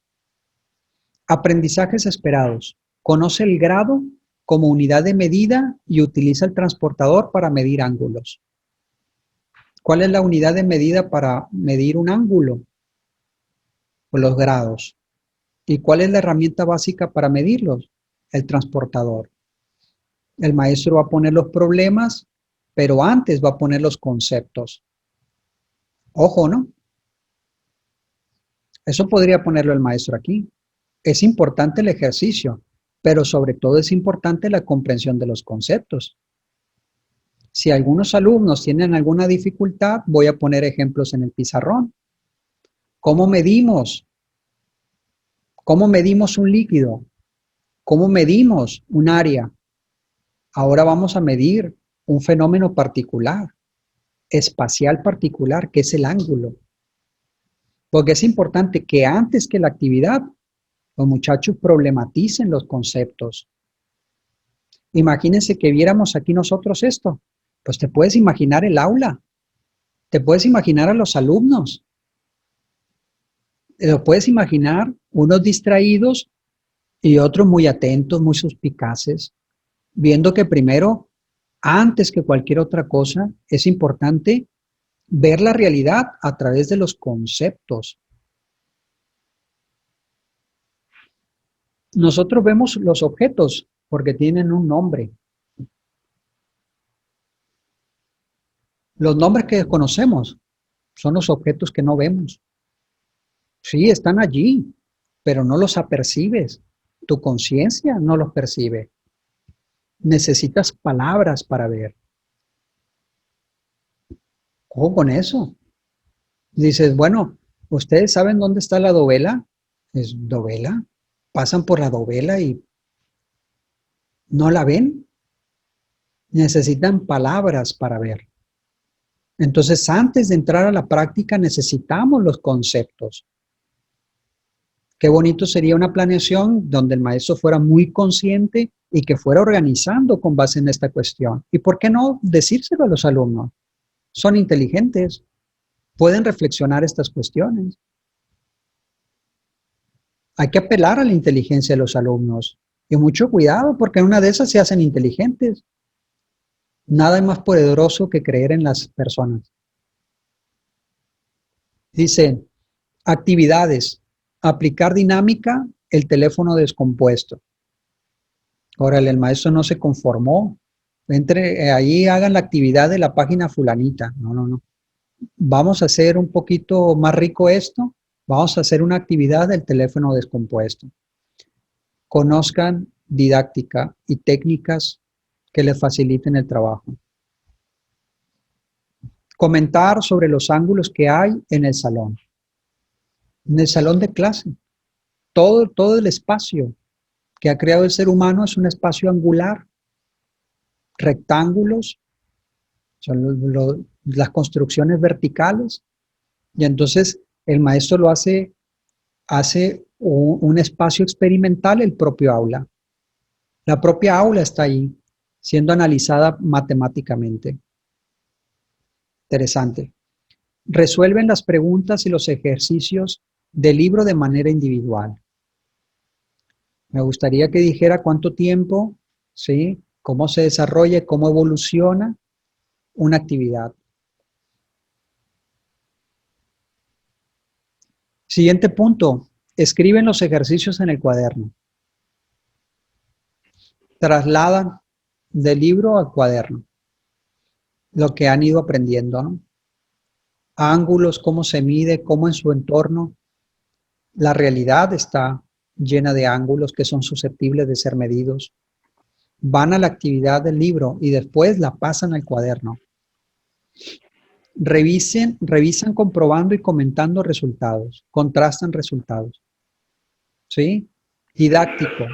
Aprendizajes esperados. Conoce el grado como unidad de medida y utiliza el transportador para medir ángulos. ¿Cuál es la unidad de medida para medir un ángulo? Pues los grados. ¿Y cuál es la herramienta básica para medirlos? El transportador. El maestro va a poner los problemas, pero antes va a poner los conceptos. Ojo, ¿no? Eso podría ponerlo el maestro aquí. Es importante el ejercicio, pero sobre todo es importante la comprensión de los conceptos. Si algunos alumnos tienen alguna dificultad, voy a poner ejemplos en el pizarrón. ¿Cómo medimos? ¿Cómo medimos un líquido? ¿Cómo medimos un área? Ahora vamos a medir un fenómeno particular, espacial particular, que es el ángulo. Porque es importante que antes que la actividad, los muchachos problematicen los conceptos. Imagínense que viéramos aquí nosotros esto. Pues te puedes imaginar el aula, te puedes imaginar a los alumnos, te lo puedes imaginar unos distraídos y otros muy atentos, muy suspicaces, viendo que primero, antes que cualquier otra cosa, es importante ver la realidad a través de los conceptos. Nosotros vemos los objetos porque tienen un nombre. Los nombres que conocemos son los objetos que no vemos. Sí, están allí, pero no los apercibes. Tu conciencia no los percibe. Necesitas palabras para ver. Ojo con eso. Dices, bueno, ¿ustedes saben dónde está la dovela? Es dovela. Pasan por la dovela y no la ven. Necesitan palabras para ver. Entonces, antes de entrar a la práctica, necesitamos los conceptos. Qué bonito sería una planeación donde el maestro fuera muy consciente y que fuera organizando con base en esta cuestión. ¿Y por qué no decírselo a los alumnos? Son inteligentes, pueden reflexionar estas cuestiones. Hay que apelar a la inteligencia de los alumnos. Y mucho cuidado, porque en una de esas se hacen inteligentes. Nada es más poderoso que creer en las personas. Dice, actividades. Aplicar dinámica, el teléfono descompuesto. Órale, el maestro no se conformó. Entre ahí, hagan la actividad de la página fulanita. No, no, no. Vamos a hacer un poquito más rico esto. Vamos a hacer una actividad del teléfono descompuesto. Conozcan didáctica y técnicas que les faciliten el trabajo. Comentar sobre los ángulos que hay en el salón. En el salón de clase. Todo el espacio que ha creado el ser humano es un espacio angular. rectángulos, son las construcciones verticales, y entonces el maestro lo hace un espacio experimental, el propio aula. La propia aula está ahí, siendo analizada matemáticamente. Interesante. Resuelven las preguntas y los ejercicios del libro de manera individual. Me gustaría que dijera cuánto tiempo, ¿sí? Cómo se desarrolla, cómo evoluciona una actividad. Siguiente punto. Escriben los ejercicios en el cuaderno. Trasladan del libro al cuaderno lo que han ido aprendiendo, ¿no? Ángulos, cómo se mide, cómo en su entorno la realidad está llena de ángulos que son susceptibles de ser medidos. Van a la actividad del libro y después la pasan al cuaderno. Revisan comprobando y comentando resultados, contrastan resultados. ¿Sí? Didáctico.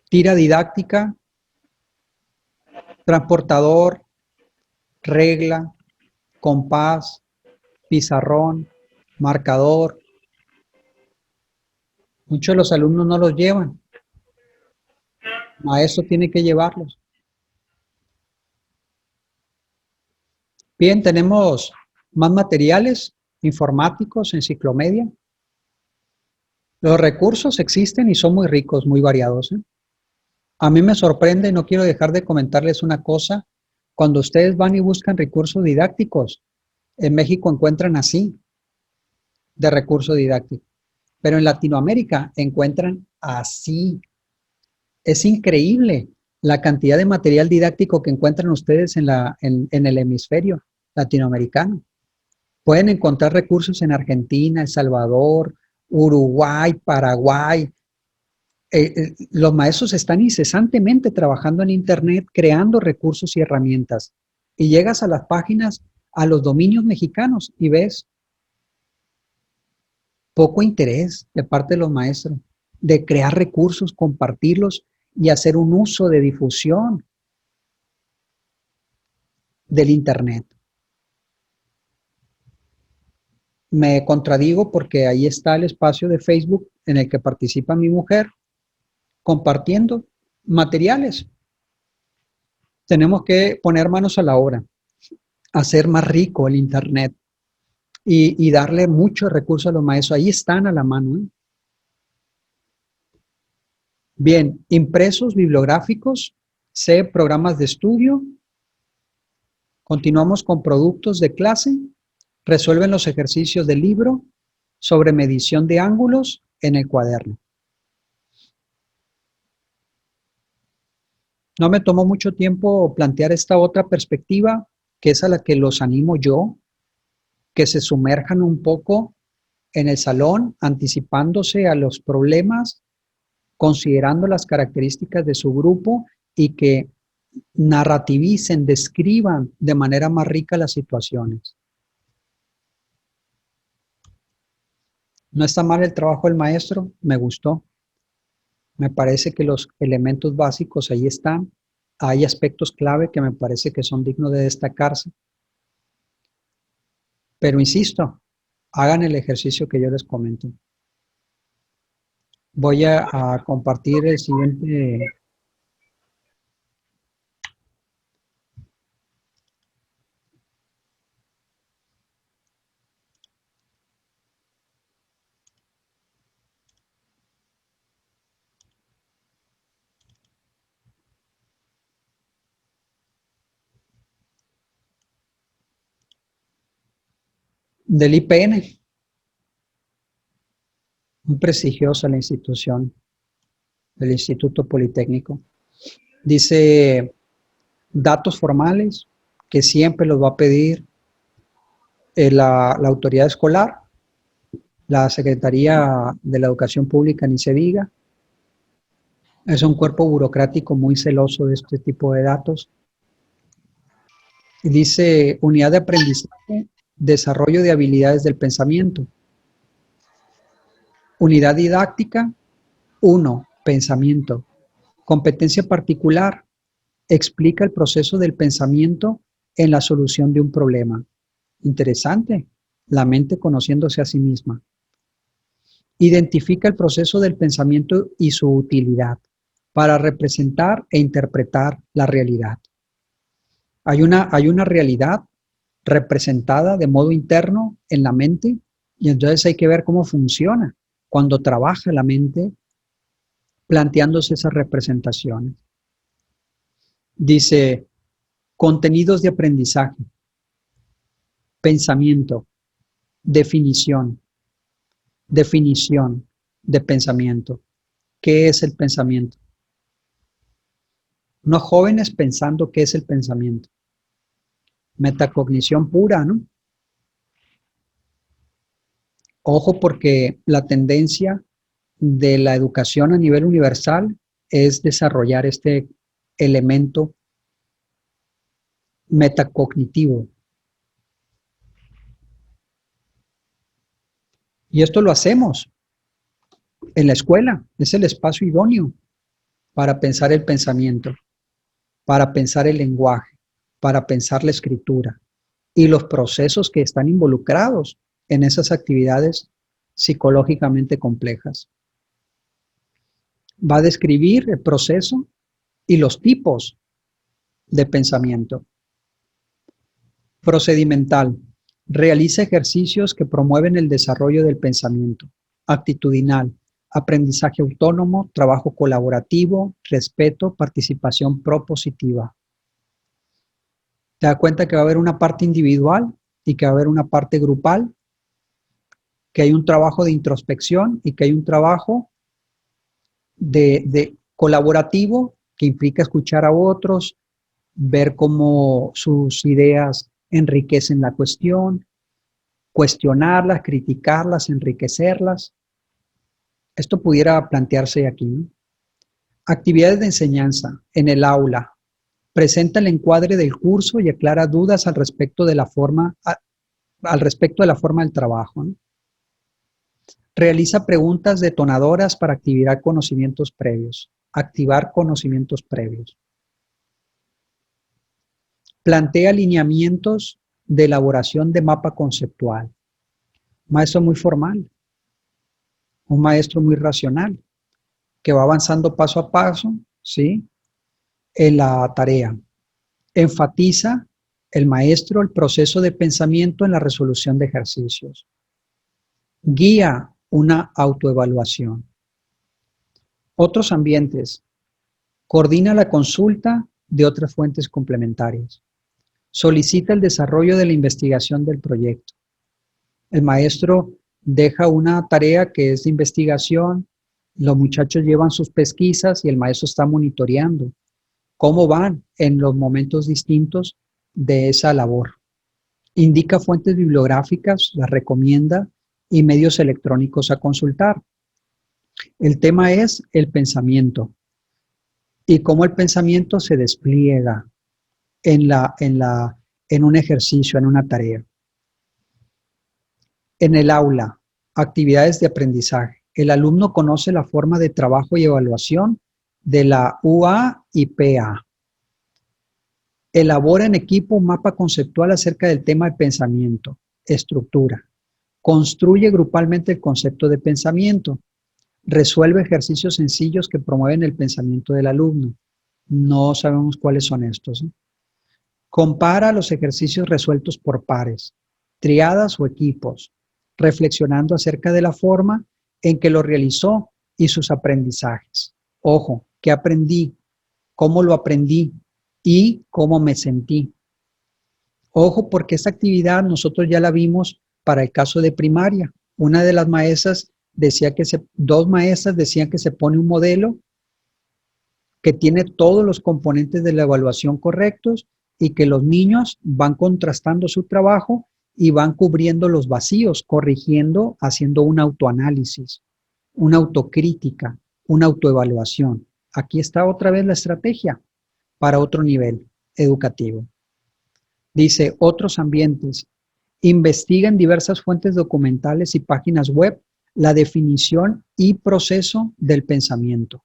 Tira didáctica, transportador, regla, compás, pizarrón, marcador. Muchos de los alumnos no los llevan. El maestro tiene que llevarlos. Bien, tenemos más materiales informáticos en Ciclomedia. Los recursos existen y son muy ricos, muy variados, ¿eh? A mí me sorprende y no quiero dejar de comentarles una cosa. Cuando ustedes van y buscan recursos didácticos, en México encuentran así de recurso didáctico, pero en Latinoamérica encuentran así. Es increíble la cantidad de material didáctico que encuentran ustedes en el hemisferio latinoamericano. Pueden encontrar recursos en Argentina, El Salvador, Uruguay, Paraguay. Los maestros están incesantemente trabajando en Internet, creando recursos y herramientas. Y llegas a las páginas, a los dominios mexicanos y ves poco interés de parte de los maestros de crear recursos, compartirlos y hacer un uso de difusión del Internet. Me contradigo porque ahí está el espacio de Facebook en el que participa mi mujer compartiendo materiales. Tenemos que poner manos a la obra, hacer más rico el Internet y darle muchos recursos a los maestros. Ahí están a la mano, ¿eh? Bien, impresos, bibliográficos, C, programas de estudio. Continuamos con productos de clase. Resuelven los ejercicios del libro sobre medición de ángulos en el cuaderno. No me tomó mucho tiempo plantear esta otra perspectiva, que es a la que los animo yo, que se sumerjan un poco en el salón, anticipándose a los problemas, considerando las características de su grupo y que narrativicen, describan de manera más rica las situaciones. No está mal el trabajo del maestro, me gustó. Me parece que los elementos básicos ahí están. Hay aspectos clave que me parece que son dignos de destacarse. Pero insisto, hagan el ejercicio que yo les comento. Voy a compartir el siguiente. Del IPN, muy prestigiosa la institución, el Instituto Politécnico. Dice datos formales que siempre los va a pedir la autoridad escolar, la Secretaría de la Educación Pública, ni se diga. Es un cuerpo burocrático muy celoso de este tipo de datos. Dice unidad de aprendizaje, desarrollo de habilidades del pensamiento. Unidad didáctica, 1. Pensamiento. Competencia particular, explica el proceso del pensamiento en la solución de un problema. Interesante, la mente conociéndose a sí misma. Identifica el proceso del pensamiento y su utilidad para representar e interpretar la realidad. Hay una realidad representada de modo interno en la mente y entonces hay que ver cómo funciona cuando trabaja la mente planteándose esas representaciones. Dice, contenidos de aprendizaje, pensamiento, definición de pensamiento. ¿Qué es el pensamiento? Unos jóvenes pensando qué es el pensamiento. Metacognición pura, ¿no? Ojo, porque la tendencia de la educación a nivel universal es desarrollar este elemento metacognitivo. Y esto lo hacemos en la escuela, es el espacio idóneo para pensar el pensamiento, para pensar el lenguaje, para pensar la escritura y los procesos que están involucrados en esas actividades psicológicamente complejas. Va a describir el proceso y los tipos de pensamiento. Procedimental. Realiza ejercicios que promueven el desarrollo del pensamiento. Actitudinal. Aprendizaje autónomo, trabajo colaborativo, respeto, participación propositiva. Te das cuenta que va a haber una parte individual y que va a haber una parte grupal, que hay un trabajo de introspección y que hay un trabajo de colaborativo que implica escuchar a otros, ver cómo sus ideas enriquecen la cuestión, cuestionarlas, criticarlas, enriquecerlas. Esto pudiera plantearse aquí, ¿no? Actividades de enseñanza en el aula. Presenta el encuadre del curso y aclara dudas al respecto de la forma, del trabajo, ¿no? Realiza preguntas detonadoras para activar conocimientos previos. Plantea lineamientos de elaboración de mapa conceptual. Maestro muy formal, un maestro muy racional, que va avanzando paso a paso, ¿sí?, en la tarea. Enfatiza el maestro el proceso de pensamiento en la resolución de ejercicios. Guía una autoevaluación. Otros ambientes. Coordina la consulta de otras fuentes complementarias. Solicita el desarrollo de la investigación del proyecto. El maestro deja una tarea que es de investigación, los muchachos llevan sus pesquisas y el maestro está monitoreando cómo van en los momentos distintos de esa labor. Indica fuentes bibliográficas, las recomienda y medios electrónicos a consultar. El tema es el pensamiento y cómo el pensamiento se despliega en un ejercicio, en una tarea. En el aula, actividades de aprendizaje. El alumno conoce la forma de trabajo y evaluación de la UA y PA. Elabora en equipo un mapa conceptual acerca del tema de pensamiento, estructura. Construye grupalmente el concepto de pensamiento. Resuelve ejercicios sencillos que promueven el pensamiento del alumno. No sabemos cuáles son estos, ¿eh? Compara los ejercicios resueltos por pares, triadas o equipos, reflexionando acerca de la forma en que lo realizó y sus aprendizajes. Ojo, ¿qué aprendí? ¿Cómo lo aprendí? Y cómo me sentí. Ojo, porque esta actividad nosotros ya la vimos para el caso de primaria. Una de las maestras decía dos maestras decían que se pone un modelo que tiene todos los componentes de la evaluación correctos y que los niños van contrastando su trabajo y van cubriendo los vacíos, corrigiendo, haciendo un autoanálisis, una autocrítica, una autoevaluación. Aquí está otra vez la estrategia para otro nivel educativo. Dice, otros ambientes. Investiga en diversas fuentes documentales y páginas web la definición y proceso del pensamiento.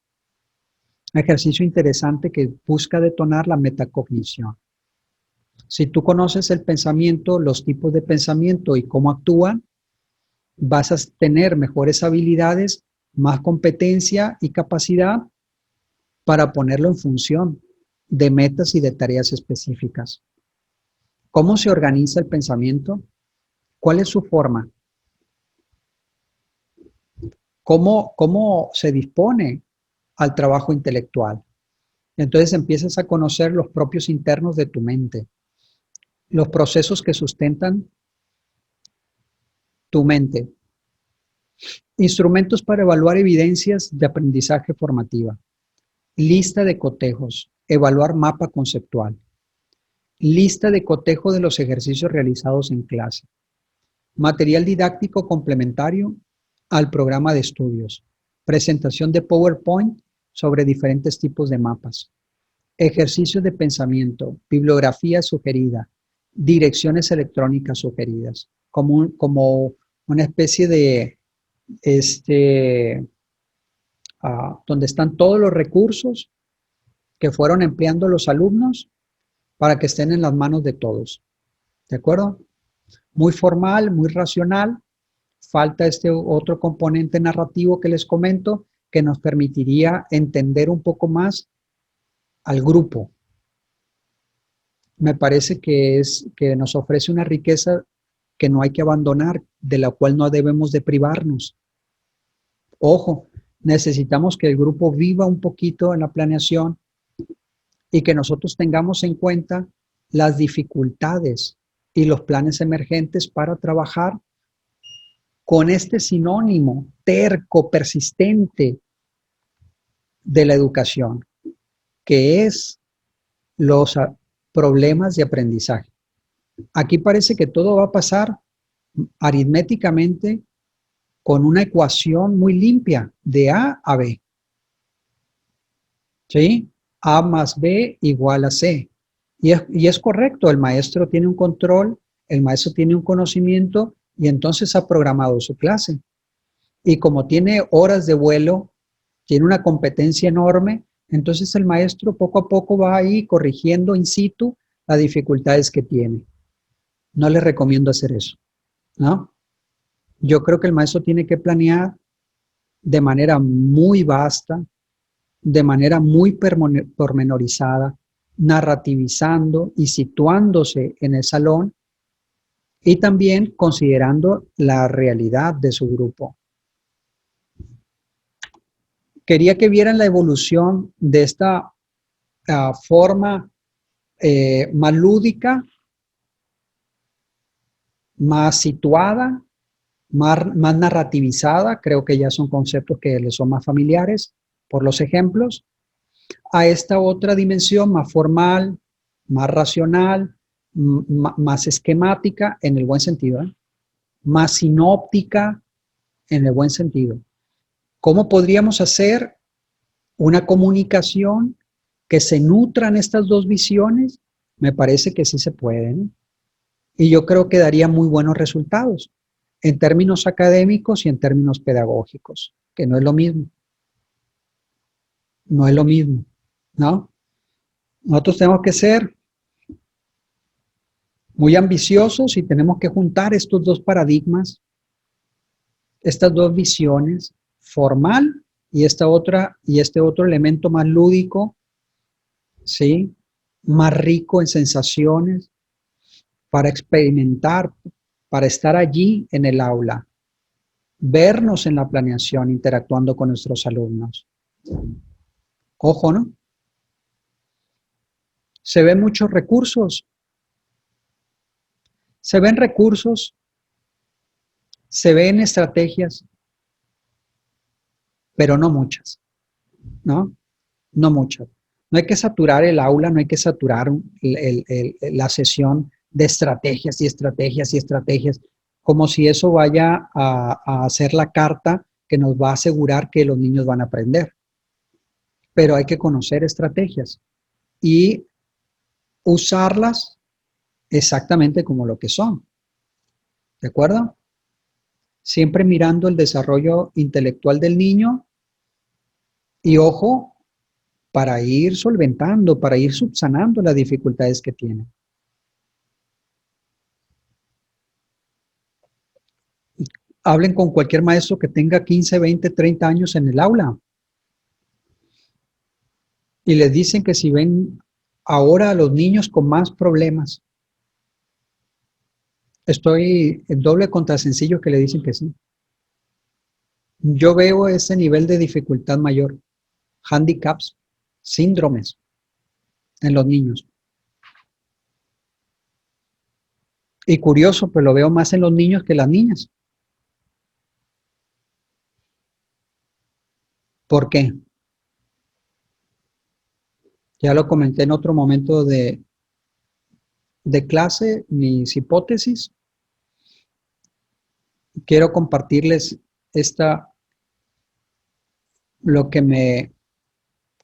Ejercicio interesante que busca detonar la metacognición. Si tú conoces el pensamiento, los tipos de pensamiento y cómo actúan, vas a tener mejores habilidades, más competencia y capacidad para ponerlo en función de metas y de tareas específicas. ¿Cómo se organiza el pensamiento? ¿Cuál es su forma? ¿Cómo se dispone al trabajo intelectual? Entonces empiezas a conocer los propios internos de tu mente, los procesos que sustentan tu mente. Instrumentos para evaluar evidencias de aprendizaje formativa. Lista de cotejos. Evaluar mapa conceptual. Lista de cotejo de los ejercicios realizados en clase. Material didáctico complementario al programa de estudios. Presentación de PowerPoint sobre diferentes tipos de mapas. Ejercicios de pensamiento. Bibliografía sugerida. Direcciones electrónicas sugeridas. Como una especie de donde están todos los recursos que fueron empleando los alumnos para que estén en las manos de todos. ¿De acuerdo? Muy formal, muy racional. Falta este otro componente narrativo que les comento, que nos permitiría entender un poco más al grupo. Me parece que nos ofrece una riqueza que no hay que abandonar, de la cual no debemos de privarnos. Ojo, necesitamos que el grupo viva un poquito en la planeación y que nosotros tengamos en cuenta las dificultades y los planes emergentes para trabajar con este sinónimo terco, persistente de la educación, que es los problemas de aprendizaje. Aquí parece que todo va a pasar aritméticamente con una ecuación muy limpia de A a B. ¿Sí? A más B igual a C. Y es correcto, el maestro tiene un control, el maestro tiene un conocimiento y entonces ha programado su clase. Y como tiene horas de vuelo, tiene una competencia enorme, entonces el maestro poco a poco va ahí corrigiendo in situ las dificultades que tiene. No les recomiendo hacer eso, ¿no? Yo creo que el maestro tiene que planear de manera muy vasta, de manera muy pormenorizada, narrativizando y situándose en el salón y también considerando la realidad de su grupo. Quería que vieran la evolución de esta forma más lúdica, más situada, más narrativizada, creo que ya son conceptos que les son más familiares por los ejemplos, a esta otra dimensión más formal, más racional, más esquemática en el buen sentido, más sinóptica en el buen sentido. ¿Cómo podríamos hacer una comunicación que se nutran estas dos visiones? Me parece que sí se pueden. Y yo creo que daría muy buenos resultados en términos académicos y en términos pedagógicos, que no es lo mismo. No es lo mismo, ¿no? Nosotros tenemos que ser muy ambiciosos y tenemos que juntar estos dos paradigmas, estas dos visiones, formal y este otro elemento más lúdico, ¿sí? Más rico en sensaciones, para experimentar, para estar allí en el aula, vernos en la planeación, interactuando con nuestros alumnos. Ojo, ¿no? Se ven muchos recursos. Se ven recursos, se ven estrategias, pero no muchas, ¿no? No muchas. No hay que saturar el aula, no hay que saturar la sesión de estrategias y estrategias y estrategias, como si eso vaya a ser la carta que nos va a asegurar que los niños van a aprender. Pero hay que conocer estrategias y usarlas exactamente como lo que son. ¿De acuerdo? siempre mirando el desarrollo intelectual del niño y ojo, para ir solventando, para ir subsanando las dificultades que tiene. Hablen con cualquier maestro que tenga 15, 20, 30 años en el aula y les dicen que si ven ahora a los niños con más problemas, estoy en doble contra sencillo que le dicen que sí. Yo veo ese nivel de dificultad mayor, handicaps, síndromes en los niños. Y curioso, pues lo veo más en los niños que en las niñas. ¿Por qué? Ya lo comenté en otro momento de clase, mis hipótesis. Quiero compartirles lo que me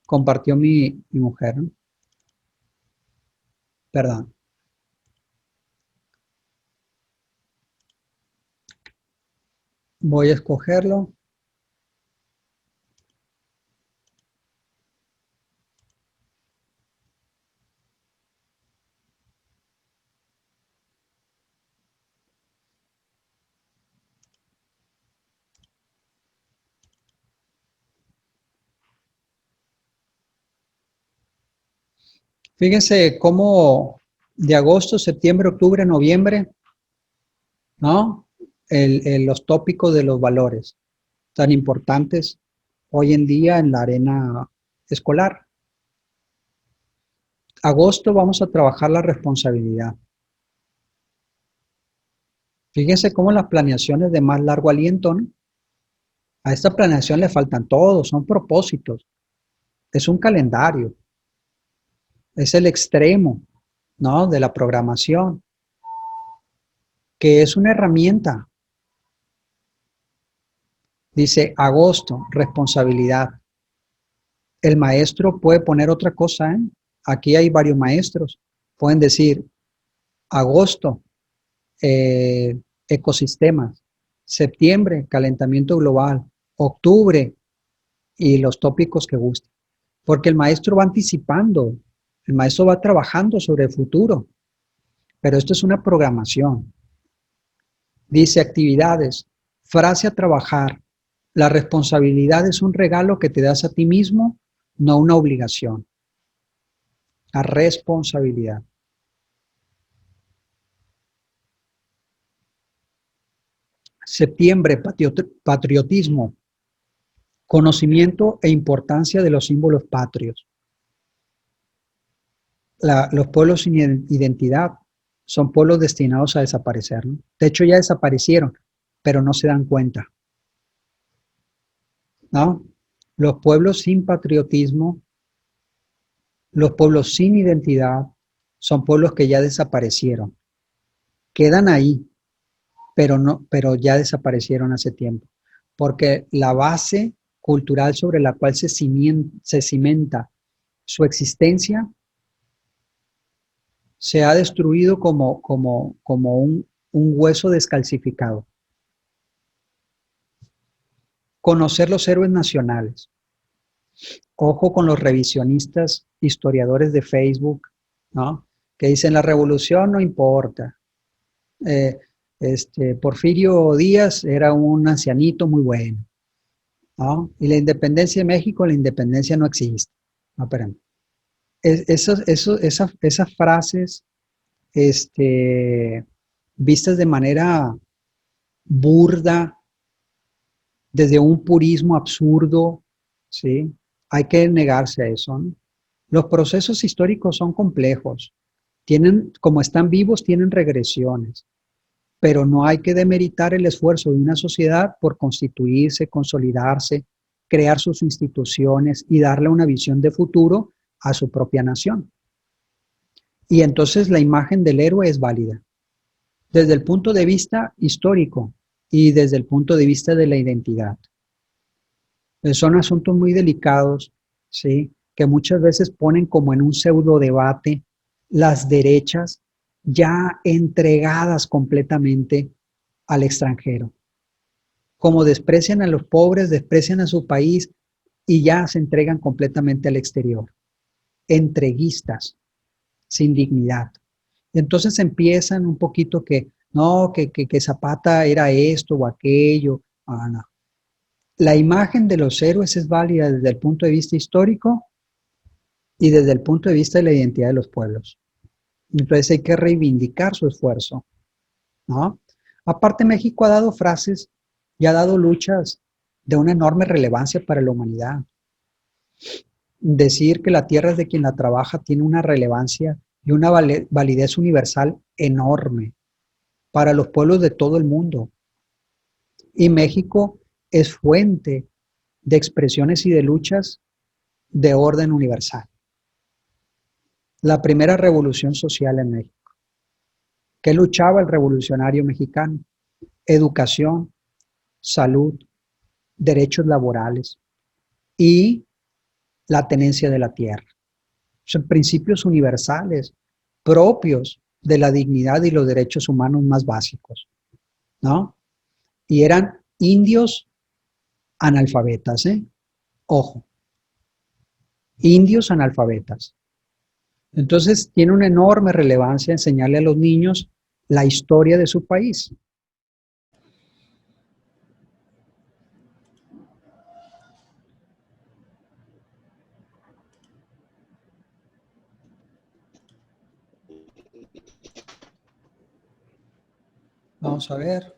compartió mi mujer, ¿no? Perdón. Voy a escogerlo. Fíjense cómo de agosto, septiembre, octubre, noviembre, ¿no? Los tópicos de los valores tan importantes hoy en día en la arena escolar. Agosto vamos a trabajar la responsabilidad. Fíjense cómo las planeaciones de más largo aliento, ¿no? A esta planeación le faltan todos, son propósitos, es un calendario, es el extremo, ¿no? De la programación, que es una herramienta. Dice agosto, responsabilidad. El maestro puede poner otra cosa, ¿eh? Aquí hay varios maestros. Pueden decir agosto, ecosistemas, septiembre, calentamiento global, octubre y los tópicos que gusten. Porque el maestro va anticipando, el maestro va trabajando sobre el futuro. Pero esto es una programación. Dice actividades, frase a trabajar. La responsabilidad es un regalo que te das a ti mismo, no una obligación. La responsabilidad. Septiembre, patriotismo. Conocimiento e importancia de los símbolos patrios. Los pueblos sin identidad son pueblos destinados a desaparecer, ¿no? De hecho, ya desaparecieron, pero no se dan cuenta, ¿no? Los pueblos sin patriotismo, los pueblos sin identidad, son pueblos que ya desaparecieron. Quedan ahí, pero ya desaparecieron hace tiempo. Porque la base cultural sobre la cual se cimenta su existencia se ha destruido como un hueso descalcificado. Conocer los héroes nacionales. Ojo con los revisionistas, historiadores de Facebook, ¿no? Que dicen la revolución no importa. Porfirio Díaz era un ancianito muy bueno, ¿no? Y la independencia de México, la independencia no existe. No, espérame. Esas frases vistas de manera burda, desde un purismo absurdo, ¿sí? Hay que negarse a eso, ¿no? Los procesos históricos son complejos, como están vivos, tienen regresiones, pero no hay que demeritar el esfuerzo de una sociedad por constituirse, consolidarse, crear sus instituciones y darle una visión de futuro a su propia nación. Y entonces la imagen del héroe es válida, desde el punto de vista histórico y desde el punto de vista de la identidad. Son asuntos muy delicados, ¿sí? Que muchas veces ponen como en un pseudo debate las derechas ya entregadas completamente al extranjero. Como desprecian a los pobres, desprecian a su país y ya se entregan completamente al exterior. Entreguistas, sin dignidad. Y entonces empiezan un poquito que, no, que Zapata era esto o aquello. Ah, no. La imagen de los héroes es válida desde el punto de vista histórico y desde el punto de vista de la identidad de los pueblos. Entonces hay que reivindicar su esfuerzo, ¿no? Aparte, México ha dado frases y ha dado luchas de una enorme relevancia para la humanidad. Decir que la tierra es de quien la trabaja tiene una relevancia y una validez universal enorme para los pueblos de todo el mundo. Y México es fuente de expresiones y de luchas de orden universal. La primera revolución social en México. ¿Qué luchaba el revolucionario mexicano? Educación, salud, derechos laborales y la tenencia de la tierra. Son principios universales propios de la dignidad y los derechos humanos más básicos, ¿no? Y eran indios analfabetas, ¿eh? Ojo, indios analfabetas. Entonces tiene una enorme relevancia enseñarle a los niños la historia de su país. Vamos a ver.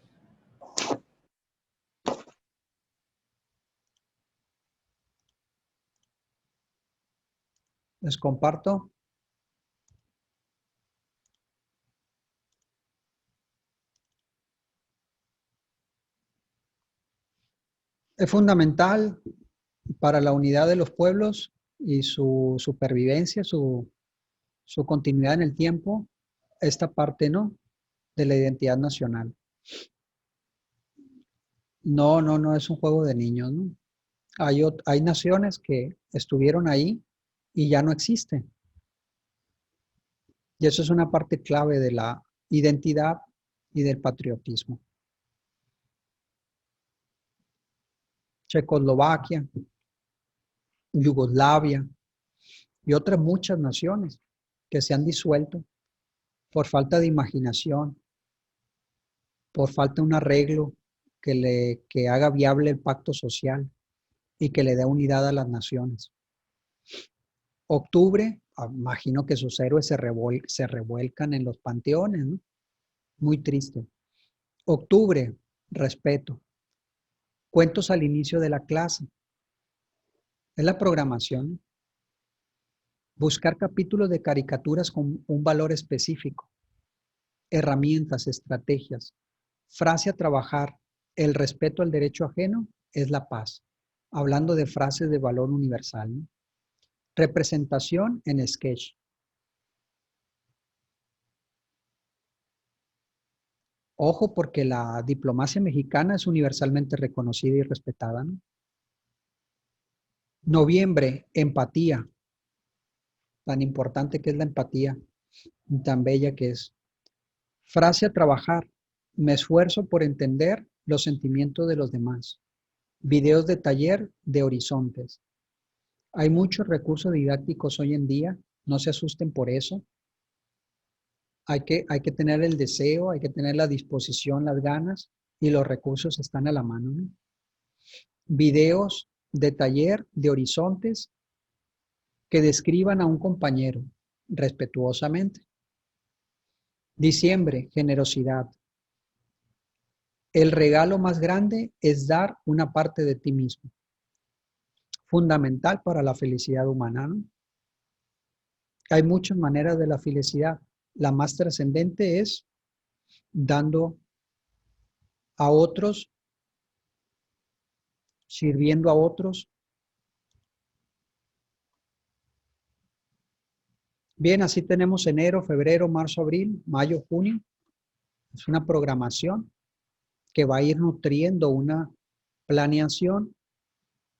Les comparto. Es fundamental para la unidad de los pueblos y su supervivencia, su continuidad en el tiempo, esta parte, ¿no?, de la identidad nacional. No es un juego de niños, ¿no? Hay naciones que estuvieron ahí y ya no existen. Y eso es una parte clave de la identidad y del patriotismo. Checoslovaquia, Yugoslavia y otras muchas naciones que se han disuelto por falta de imaginación, por falta de un arreglo que haga viable el pacto social y que le dé unidad a las naciones. Octubre, imagino que sus héroes se revuelcan en los panteones, ¿no? Muy triste. Octubre, respeto. Cuentos al inicio de la clase. Es la programación. Buscar capítulos de caricaturas con un valor específico. Herramientas, estrategias. Frase a trabajar. El respeto al derecho ajeno es la paz. Hablando de frases de valor universal, ¿no? Representación en sketch. Ojo, porque la diplomacia mexicana es universalmente reconocida y respetada, ¿no? Noviembre, empatía. Tan importante que es la empatía, tan bella que es. Frase a trabajar. Me esfuerzo por entender los sentimientos de los demás. Videos de taller de horizontes. Hay muchos recursos didácticos hoy en día, no se asusten por eso. Hay que tener el deseo, hay que tener la disposición, las ganas y los recursos están a la mano, ¿no? Videos de taller de horizontes que describan a un compañero respetuosamente. Diciembre, generosidad. El regalo más grande es dar una parte de ti mismo. Fundamental para la felicidad humana, ¿no? Hay muchas maneras de la felicidad. La más trascendente es dando a otros, sirviendo a otros. Bien, así tenemos enero, febrero, marzo, abril, mayo, junio. Es una programación que va a ir nutriendo una planeación.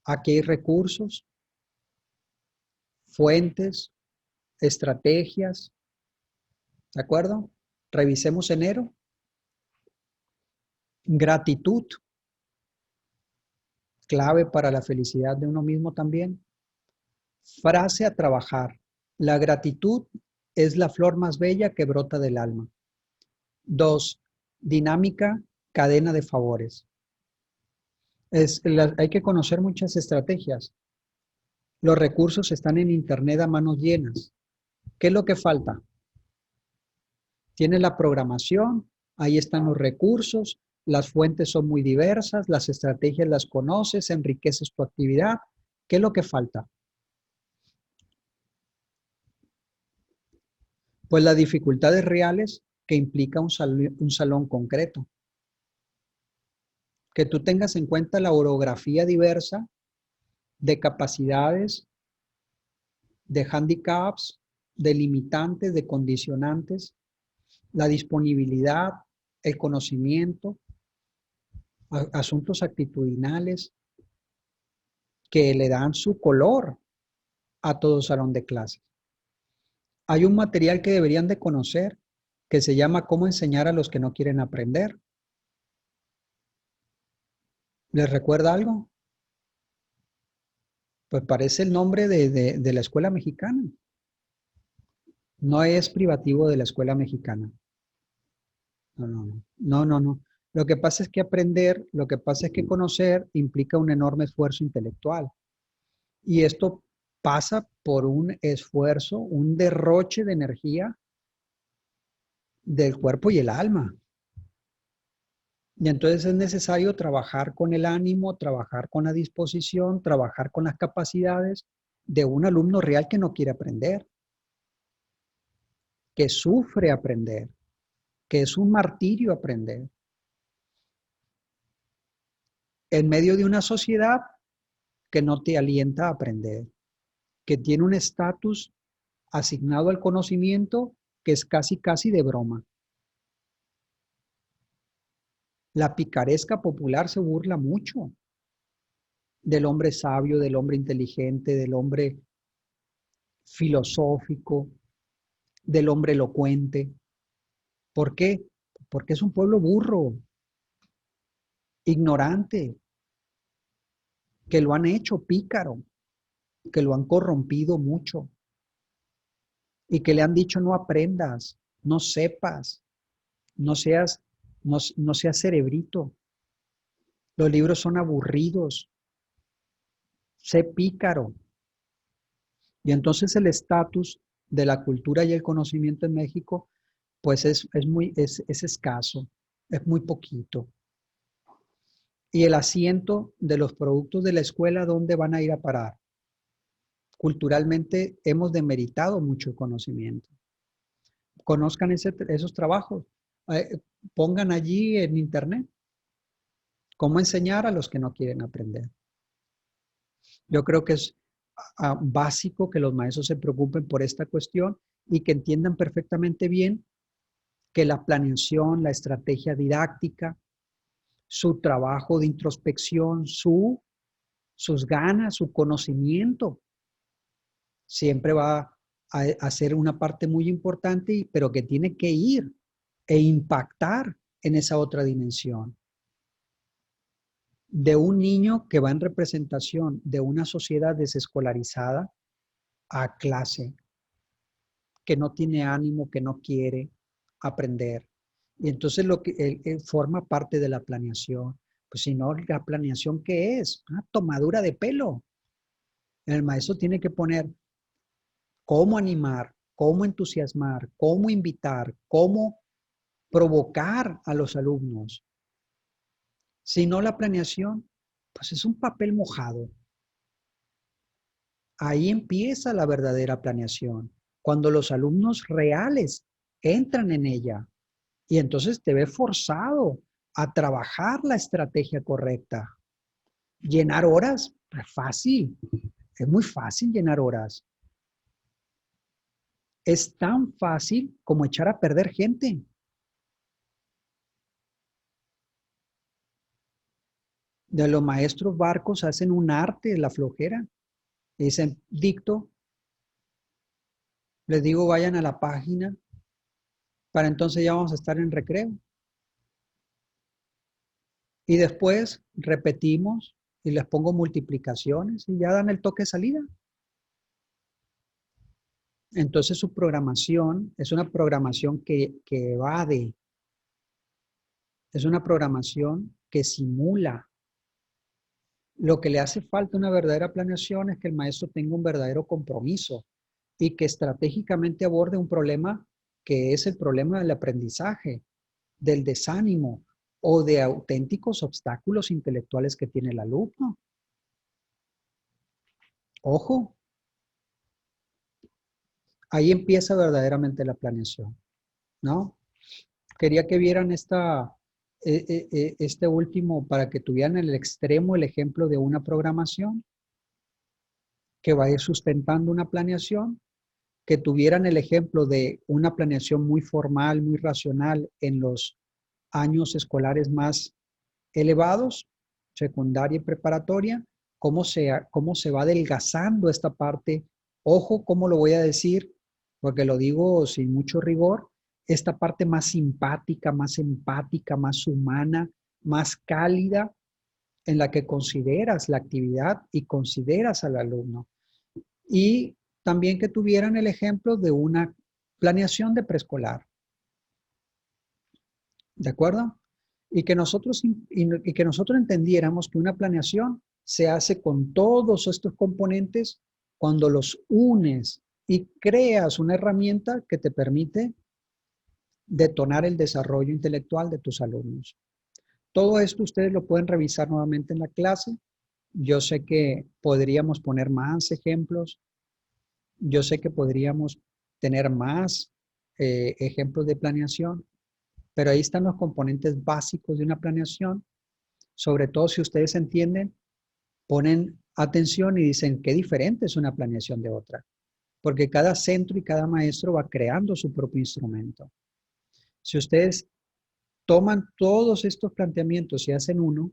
Aquí hay recursos, fuentes, estrategias. ¿De acuerdo? Revisemos enero. Gratitud. clave para la felicidad de uno mismo también. Frase a trabajar. La gratitud es la flor más bella que brota del alma. 2. Dinámica, cadena de favores. Hay que conocer muchas estrategias. Los recursos están en Internet a manos llenas. ¿Qué es lo que falta? Tienes la programación, ahí están los recursos, las fuentes son muy diversas, las estrategias las conoces, enriqueces tu actividad. ¿Qué es lo que falta? Pues las dificultades reales que implica un salón concreto. Que tú tengas en cuenta la orografía diversa de capacidades, de handicaps, de limitantes, de condicionantes, la disponibilidad, el conocimiento, asuntos actitudinales que le dan su color a todo salón de clases. Hay un material que deberían de conocer que se llama Cómo enseñar a los que no quieren aprender. ¿Les recuerda algo? Pues parece el nombre de la escuela mexicana. No es privativo de la escuela mexicana. No, no, no. No, no, no. Lo que pasa es que aprender, lo que pasa es que conocer implica un enorme esfuerzo intelectual. Y esto pasa por un esfuerzo, un derroche de energía del cuerpo y el alma. Y entonces es necesario trabajar con el ánimo, trabajar con la disposición, trabajar con las capacidades de un alumno real que no quiere aprender, que sufre aprender, que es un martirio aprender. En medio de una sociedad que no te alienta a aprender, que tiene un estatus asignado al conocimiento que es casi, casi de broma. La picaresca popular se burla mucho del hombre sabio, del hombre inteligente, del hombre filosófico, del hombre elocuente. ¿Por qué? Porque es un pueblo burro, ignorante, que lo han hecho pícaro, que lo han corrompido mucho y que le han dicho no aprendas, no sepas, no seas, no seas cerebrito. Los libros son aburridos, sé pícaro. Y entonces el estatus de la cultura y el conocimiento en México, pues es escaso, es muy poquito. Y el asiento de los productos de la escuela, ¿dónde van a ir a parar? Culturalmente hemos demeritado mucho el conocimiento. Conozcan esos trabajos. Pongan allí en internet cómo enseñar a los que no quieren aprender. Yo creo que es básico que los maestros se preocupen por esta cuestión y que entiendan perfectamente bien que la planeación, la estrategia didáctica, su trabajo de introspección, sus ganas, su conocimiento, siempre va a ser una parte muy importante, pero que tiene que ir e impactar en esa otra dimensión. De un niño que va en representación de una sociedad desescolarizada a clase, que no tiene ánimo, que no quiere aprender. Y entonces lo que él forma parte de la planeación. Pues si no, la planeación, ¿qué es? Una tomadura de pelo. El maestro tiene que poner cómo animar, cómo entusiasmar, cómo invitar, cómo provocar a los alumnos. Si no, la planeación, pues es un papel mojado. Ahí empieza la verdadera planeación, cuando los alumnos reales entran en ella y entonces te ves forzado a trabajar la estrategia correcta. Llenar horas, es fácil, es muy fácil llenar horas. Es tan fácil como echar a perder gente. De los maestros barcos hacen un arte de la flojera. Dicen, dicto, les digo, vayan a la página, para entonces ya vamos a estar en recreo. Y después repetimos y les pongo multiplicaciones y ya dan el toque de salida. Entonces su programación es una programación que evade, es una programación que simula. Lo que le hace falta a una verdadera planeación es que el maestro tenga un verdadero compromiso y que estratégicamente aborde un problema que es el problema del aprendizaje, del desánimo o de auténticos obstáculos intelectuales que tiene el alumno. Ojo, ahí empieza verdaderamente la planeación, ¿no? Quería que vieran este último para que tuvieran el extremo el ejemplo de una programación que vaya sustentando una planeación, que tuvieran el ejemplo de una planeación muy formal, muy racional en los años escolares más elevados, secundaria y preparatoria, cómo se va adelgazando esta parte. Ojo, ¿cómo lo voy a decir? Porque lo digo sin mucho rigor, esta parte más simpática, más empática, más humana, más cálida, en la que consideras la actividad y consideras al alumno. Y también que tuvieran el ejemplo de una planeación de preescolar. ¿De acuerdo? Y que nosotros entendiéramos que una planeación se hace con todos estos componentes cuando los unes y creas una herramienta que te permite detonar el desarrollo intelectual de tus alumnos. Todo esto ustedes lo pueden revisar nuevamente en la clase. Yo sé que podríamos poner más ejemplos. Yo sé que podríamos tener más ejemplos de planeación, pero ahí están los componentes básicos de una planeación. Sobre todo si ustedes entienden, ponen atención y dicen qué diferente es una planeación de otra, porque cada centro y cada maestro va creando su propio instrumento. Si ustedes toman todos estos planteamientos y hacen uno,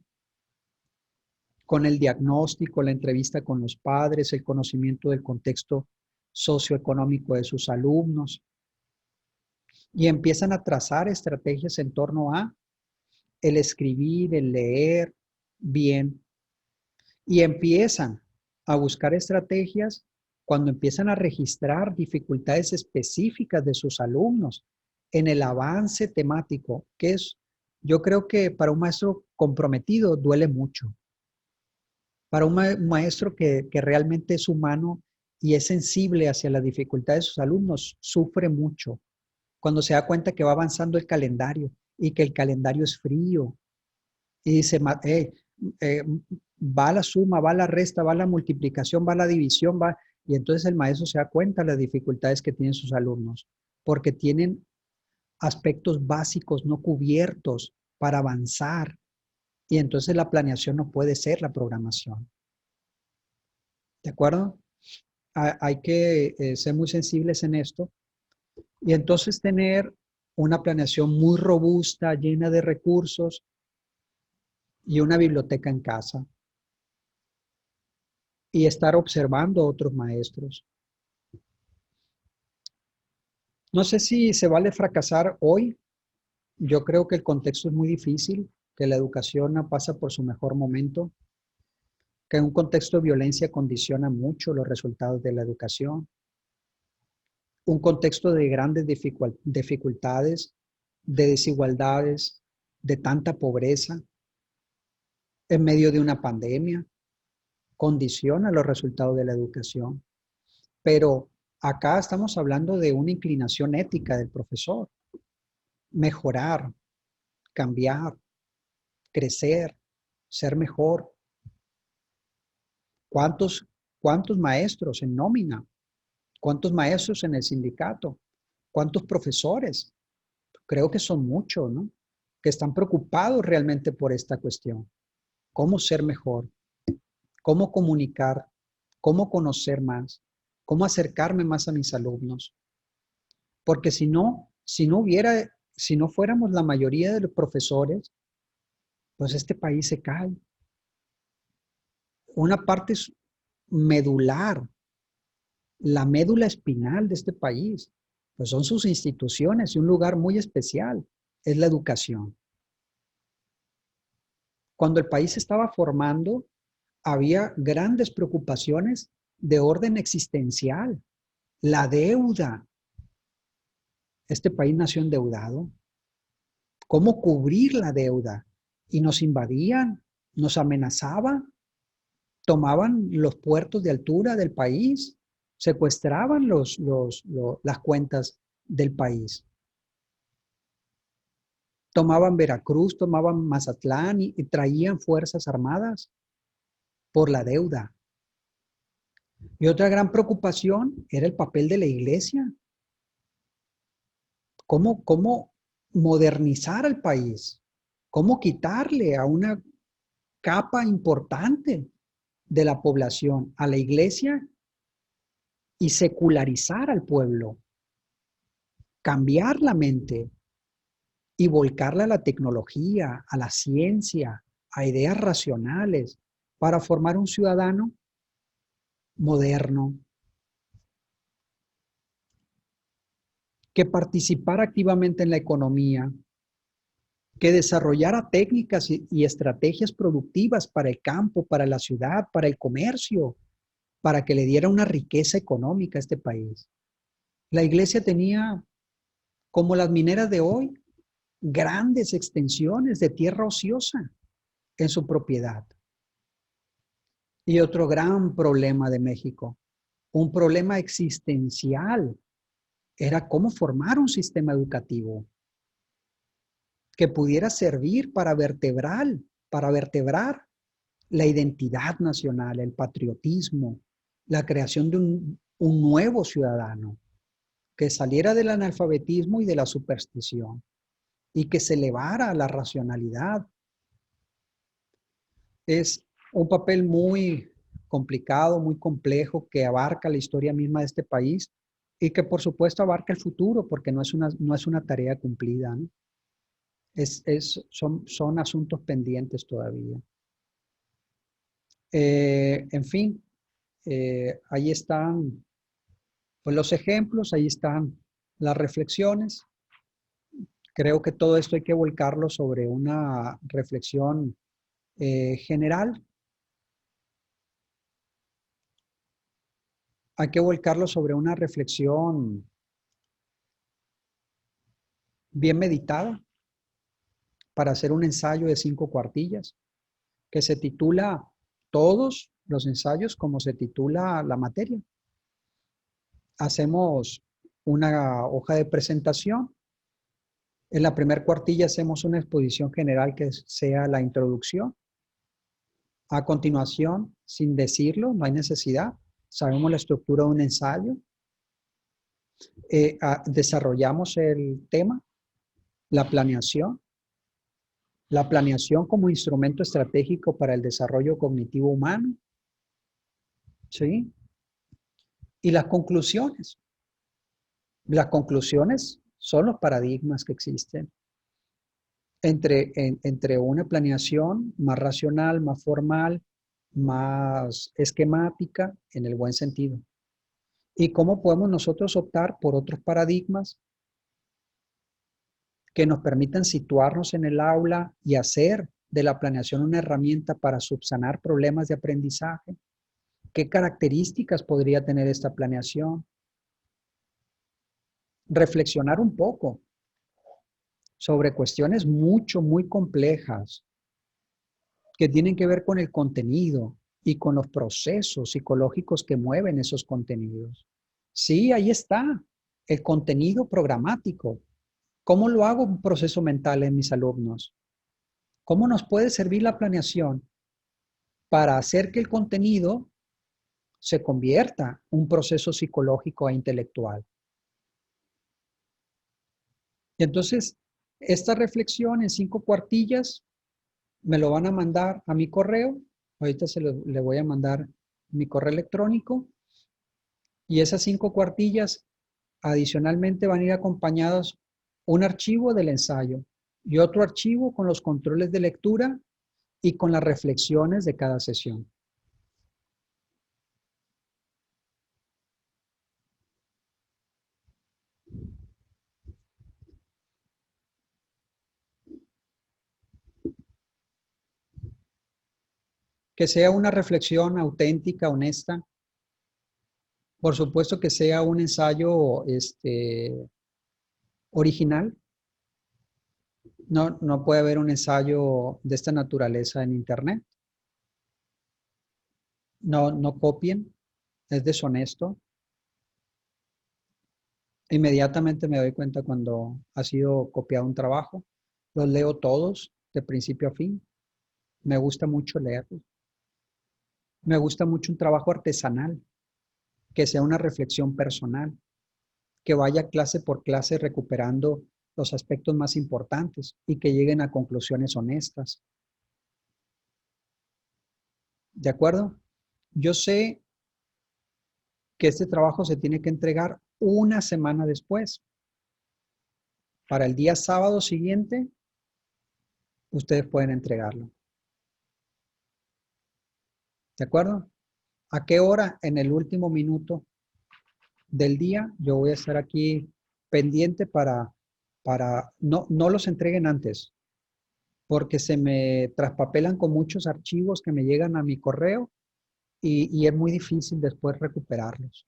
con el diagnóstico, la entrevista con los padres, el conocimiento del contexto socioeconómico de sus alumnos, y empiezan a trazar estrategias en torno a el escribir, el leer bien, y empiezan a buscar estrategias cuando empiezan a registrar dificultades específicas de sus alumnos en el avance temático, que es, yo creo que para un maestro comprometido duele mucho. Para un maestro que realmente es humano y es sensible hacia las dificultades de sus alumnos, sufre mucho cuando se da cuenta que va avanzando el calendario y que el calendario es frío y dice, va la suma, va la resta, va la multiplicación, va la división, va, y entonces el maestro se da cuenta de las dificultades que tienen sus alumnos, porque tienen aspectos básicos no cubiertos para avanzar, y entonces la planeación no puede ser la programación. ¿De acuerdo? Hay que ser muy sensibles en esto, y entonces tener una planeación muy robusta, llena de recursos, y una biblioteca en casa. Y estar observando a otros maestros. No sé si se vale fracasar hoy. Yo creo que el contexto es muy difícil, que la educación no pasa por su mejor momento, que un contexto de violencia condiciona mucho los resultados de la educación, un contexto de grandes dificultades, de desigualdades, de tanta pobreza, en medio de una pandemia, condiciona los resultados de la educación. Pero acá estamos hablando de una inclinación ética del profesor. Mejorar, cambiar, crecer, ser mejor. ¿Cuántos maestros en nómina? ¿Cuántos maestros en el sindicato? ¿Cuántos profesores? Creo que son muchos, ¿no? Que están preocupados realmente por esta cuestión. ¿Cómo ser mejor? ¿Cómo comunicar? ¿Cómo conocer más? ¿Cómo acercarme más a mis alumnos? Porque si no fuéramos la mayoría de los profesores, pues este país se cae. Una parte medular, la médula espinal de este país, pues son sus instituciones y un lugar muy especial es la educación. Cuando el país se estaba formando, había grandes preocupaciones de orden existencial. La deuda. Este país nació endeudado. ¿Cómo cubrir la deuda? Y nos invadían, nos amenazaban, tomaban los puertos de altura del país, secuestraban las cuentas del país. Tomaban Veracruz, tomaban Mazatlán y traían fuerzas armadas por la deuda. Y otra gran preocupación era el papel de la iglesia. ¿Cómo modernizar al país? ¿Cómo quitarle a una capa importante de la población a la iglesia y secularizar al pueblo? Cambiar la mente y volcarla a la tecnología, a la ciencia, a ideas racionales para formar un ciudadano moderno, que participara activamente en la economía, que desarrollara técnicas y estrategias productivas para el campo, para la ciudad, para el comercio, para que le diera una riqueza económica a este país. La iglesia tenía, como las mineras de hoy, grandes extensiones de tierra ociosa en su propiedad. Y otro gran problema de México, un problema existencial, era cómo formar un sistema educativo que pudiera servir para vertebrar la identidad nacional, el patriotismo, la creación de un nuevo ciudadano que saliera del analfabetismo y de la superstición y que se elevara a la racionalidad. Es un papel muy complicado, muy complejo, que abarca la historia misma de este país y que por supuesto abarca el futuro, porque no es una tarea cumplida, ¿no? Son asuntos pendientes todavía. En fin, ahí están pues, los ejemplos, ahí están las reflexiones. Creo que todo esto hay que volcarlo sobre una reflexión general. Hay que volcarlo sobre una reflexión bien meditada para hacer un ensayo de 5 cuartillas que se titula todos los ensayos como se titula la materia. Hacemos una hoja de presentación. En la primera cuartilla hacemos una exposición general que sea la introducción. A continuación, sin decirlo, no hay necesidad, sabemos la estructura de un ensayo. Desarrollamos el tema, la planeación como instrumento estratégico para el desarrollo cognitivo humano, ¿sí? Y las conclusiones. Las conclusiones son los paradigmas que existen entre una planeación más racional, más formal, más esquemática, en el buen sentido. Y cómo podemos nosotros optar por otros paradigmas que nos permitan situarnos en el aula y hacer de la planeación una herramienta para subsanar problemas de aprendizaje. ¿Qué características podría tener esta planeación? Reflexionar un poco sobre cuestiones muy complejas que tienen que ver con el contenido y con los procesos psicológicos que mueven esos contenidos. Sí, ahí está, el contenido programático. ¿Cómo lo hago un proceso mental en mis alumnos? ¿Cómo nos puede servir la planeación para hacer que el contenido se convierta en un proceso psicológico e intelectual? Y entonces, esta reflexión en 5 cuartillas me lo van a mandar a mi correo. Ahorita le voy a mandar mi correo electrónico. Y esas 5 cuartillas adicionalmente van a ir acompañados un archivo del ensayo y otro archivo con los controles de lectura y con las reflexiones de cada sesión. Que sea una reflexión auténtica, honesta. Por supuesto que sea un ensayo original. No puede haber un ensayo de esta naturaleza en internet. No copien, es deshonesto. Inmediatamente me doy cuenta cuando ha sido copiado un trabajo. Los leo todos, de principio a fin. Me gusta mucho leerlos. Me gusta mucho un trabajo artesanal, que sea una reflexión personal, que vaya clase por clase recuperando los aspectos más importantes y que lleguen a conclusiones honestas. ¿De acuerdo? Yo sé que este trabajo se tiene que entregar una semana después. Para el día sábado siguiente, ustedes pueden entregarlo. ¿De acuerdo? ¿A qué hora? En el último minuto del día, yo voy a estar aquí pendiente para no los entreguen antes, porque se me traspapelan con muchos archivos que me llegan a mi correo y es muy difícil después recuperarlos.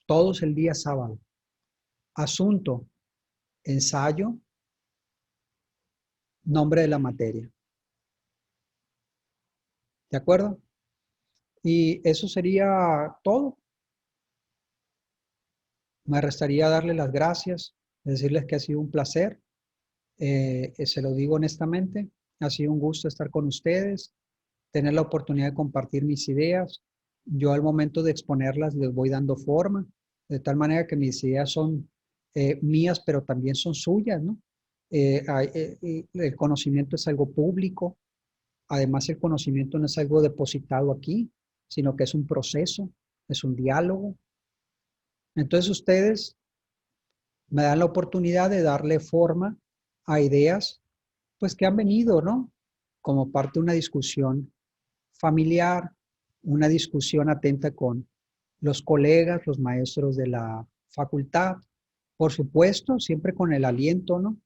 Todos el día sábado. Asunto, ensayo, nombre de la materia. ¿De acuerdo? Y eso sería todo. Me restaría darle las gracias, decirles que ha sido un placer. Se lo digo honestamente, ha sido un gusto estar con ustedes, tener la oportunidad de compartir mis ideas. Yo al momento de exponerlas les voy dando forma, de tal manera que mis ideas son mías, pero también son suyas, ¿no? El conocimiento es algo público, además el conocimiento no es algo depositado aquí, sino que es un proceso, es un diálogo. Entonces ustedes me dan la oportunidad de darle forma a ideas, pues que han venido, ¿no? Como parte de una discusión familiar, una discusión atenta con los colegas, los maestros de la facultad, por supuesto, siempre con el aliento, ¿no?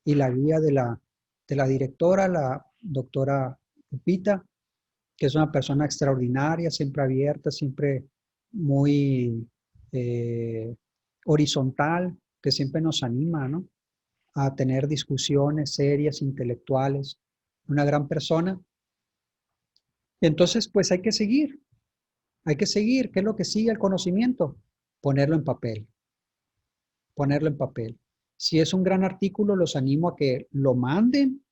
Y la guía de la directora, la doctora Lupita, que es una persona extraordinaria, siempre abierta, siempre muy horizontal, que siempre nos anima, ¿no? A tener discusiones serias, intelectuales, una gran persona. Entonces, pues hay que seguir, ¿Qué es lo que sigue el conocimiento? Ponerlo en papel, ponerlo en papel. Si es un gran artículo, los animo a que lo manden,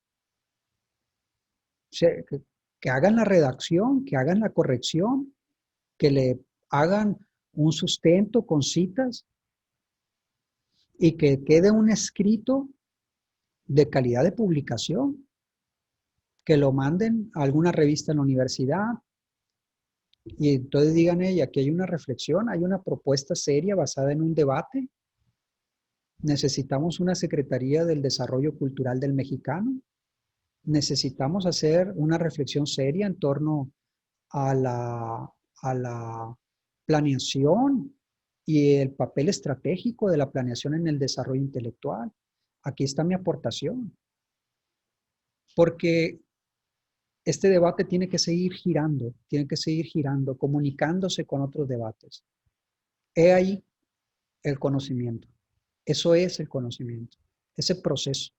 que hagan la redacción, que hagan la corrección, que le hagan un sustento con citas y que quede un escrito de calidad de publicación, que lo manden a alguna revista en la universidad y entonces digan, aquí hay una reflexión, hay una propuesta seria basada en un debate. Necesitamos una Secretaría del Desarrollo Cultural del Mexicano. Necesitamos hacer una reflexión seria en torno a la planeación y el papel estratégico de la planeación en el desarrollo intelectual. Aquí está mi aportación. Porque este debate tiene que seguir girando, comunicándose con otros debates. He ahí el conocimiento. Eso es el conocimiento, ese proceso.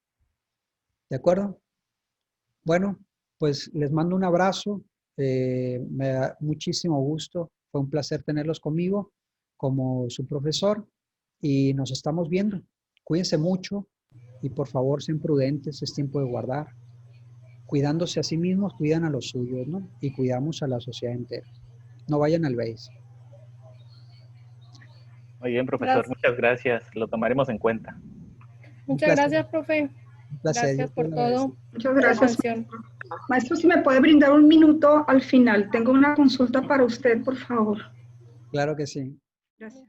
¿De acuerdo? Bueno, pues les mando un abrazo. Me da muchísimo gusto. Fue un placer tenerlos conmigo como su profesor y nos estamos viendo. Cuídense mucho y por favor sean prudentes, es tiempo de guardar. Cuidándose a sí mismos, cuidan a los suyos, ¿no? Y cuidamos a la sociedad entera. No vayan al BASE.
Muy bien, profesor. Muchas gracias. Lo tomaremos en cuenta.
Muchas gracias, profe.
Un placer.
Gracias por todo.
Muchas gracias. Maestro, si me puede brindar un minuto al final. Tengo una consulta para usted, por favor.
Claro que sí.
Gracias.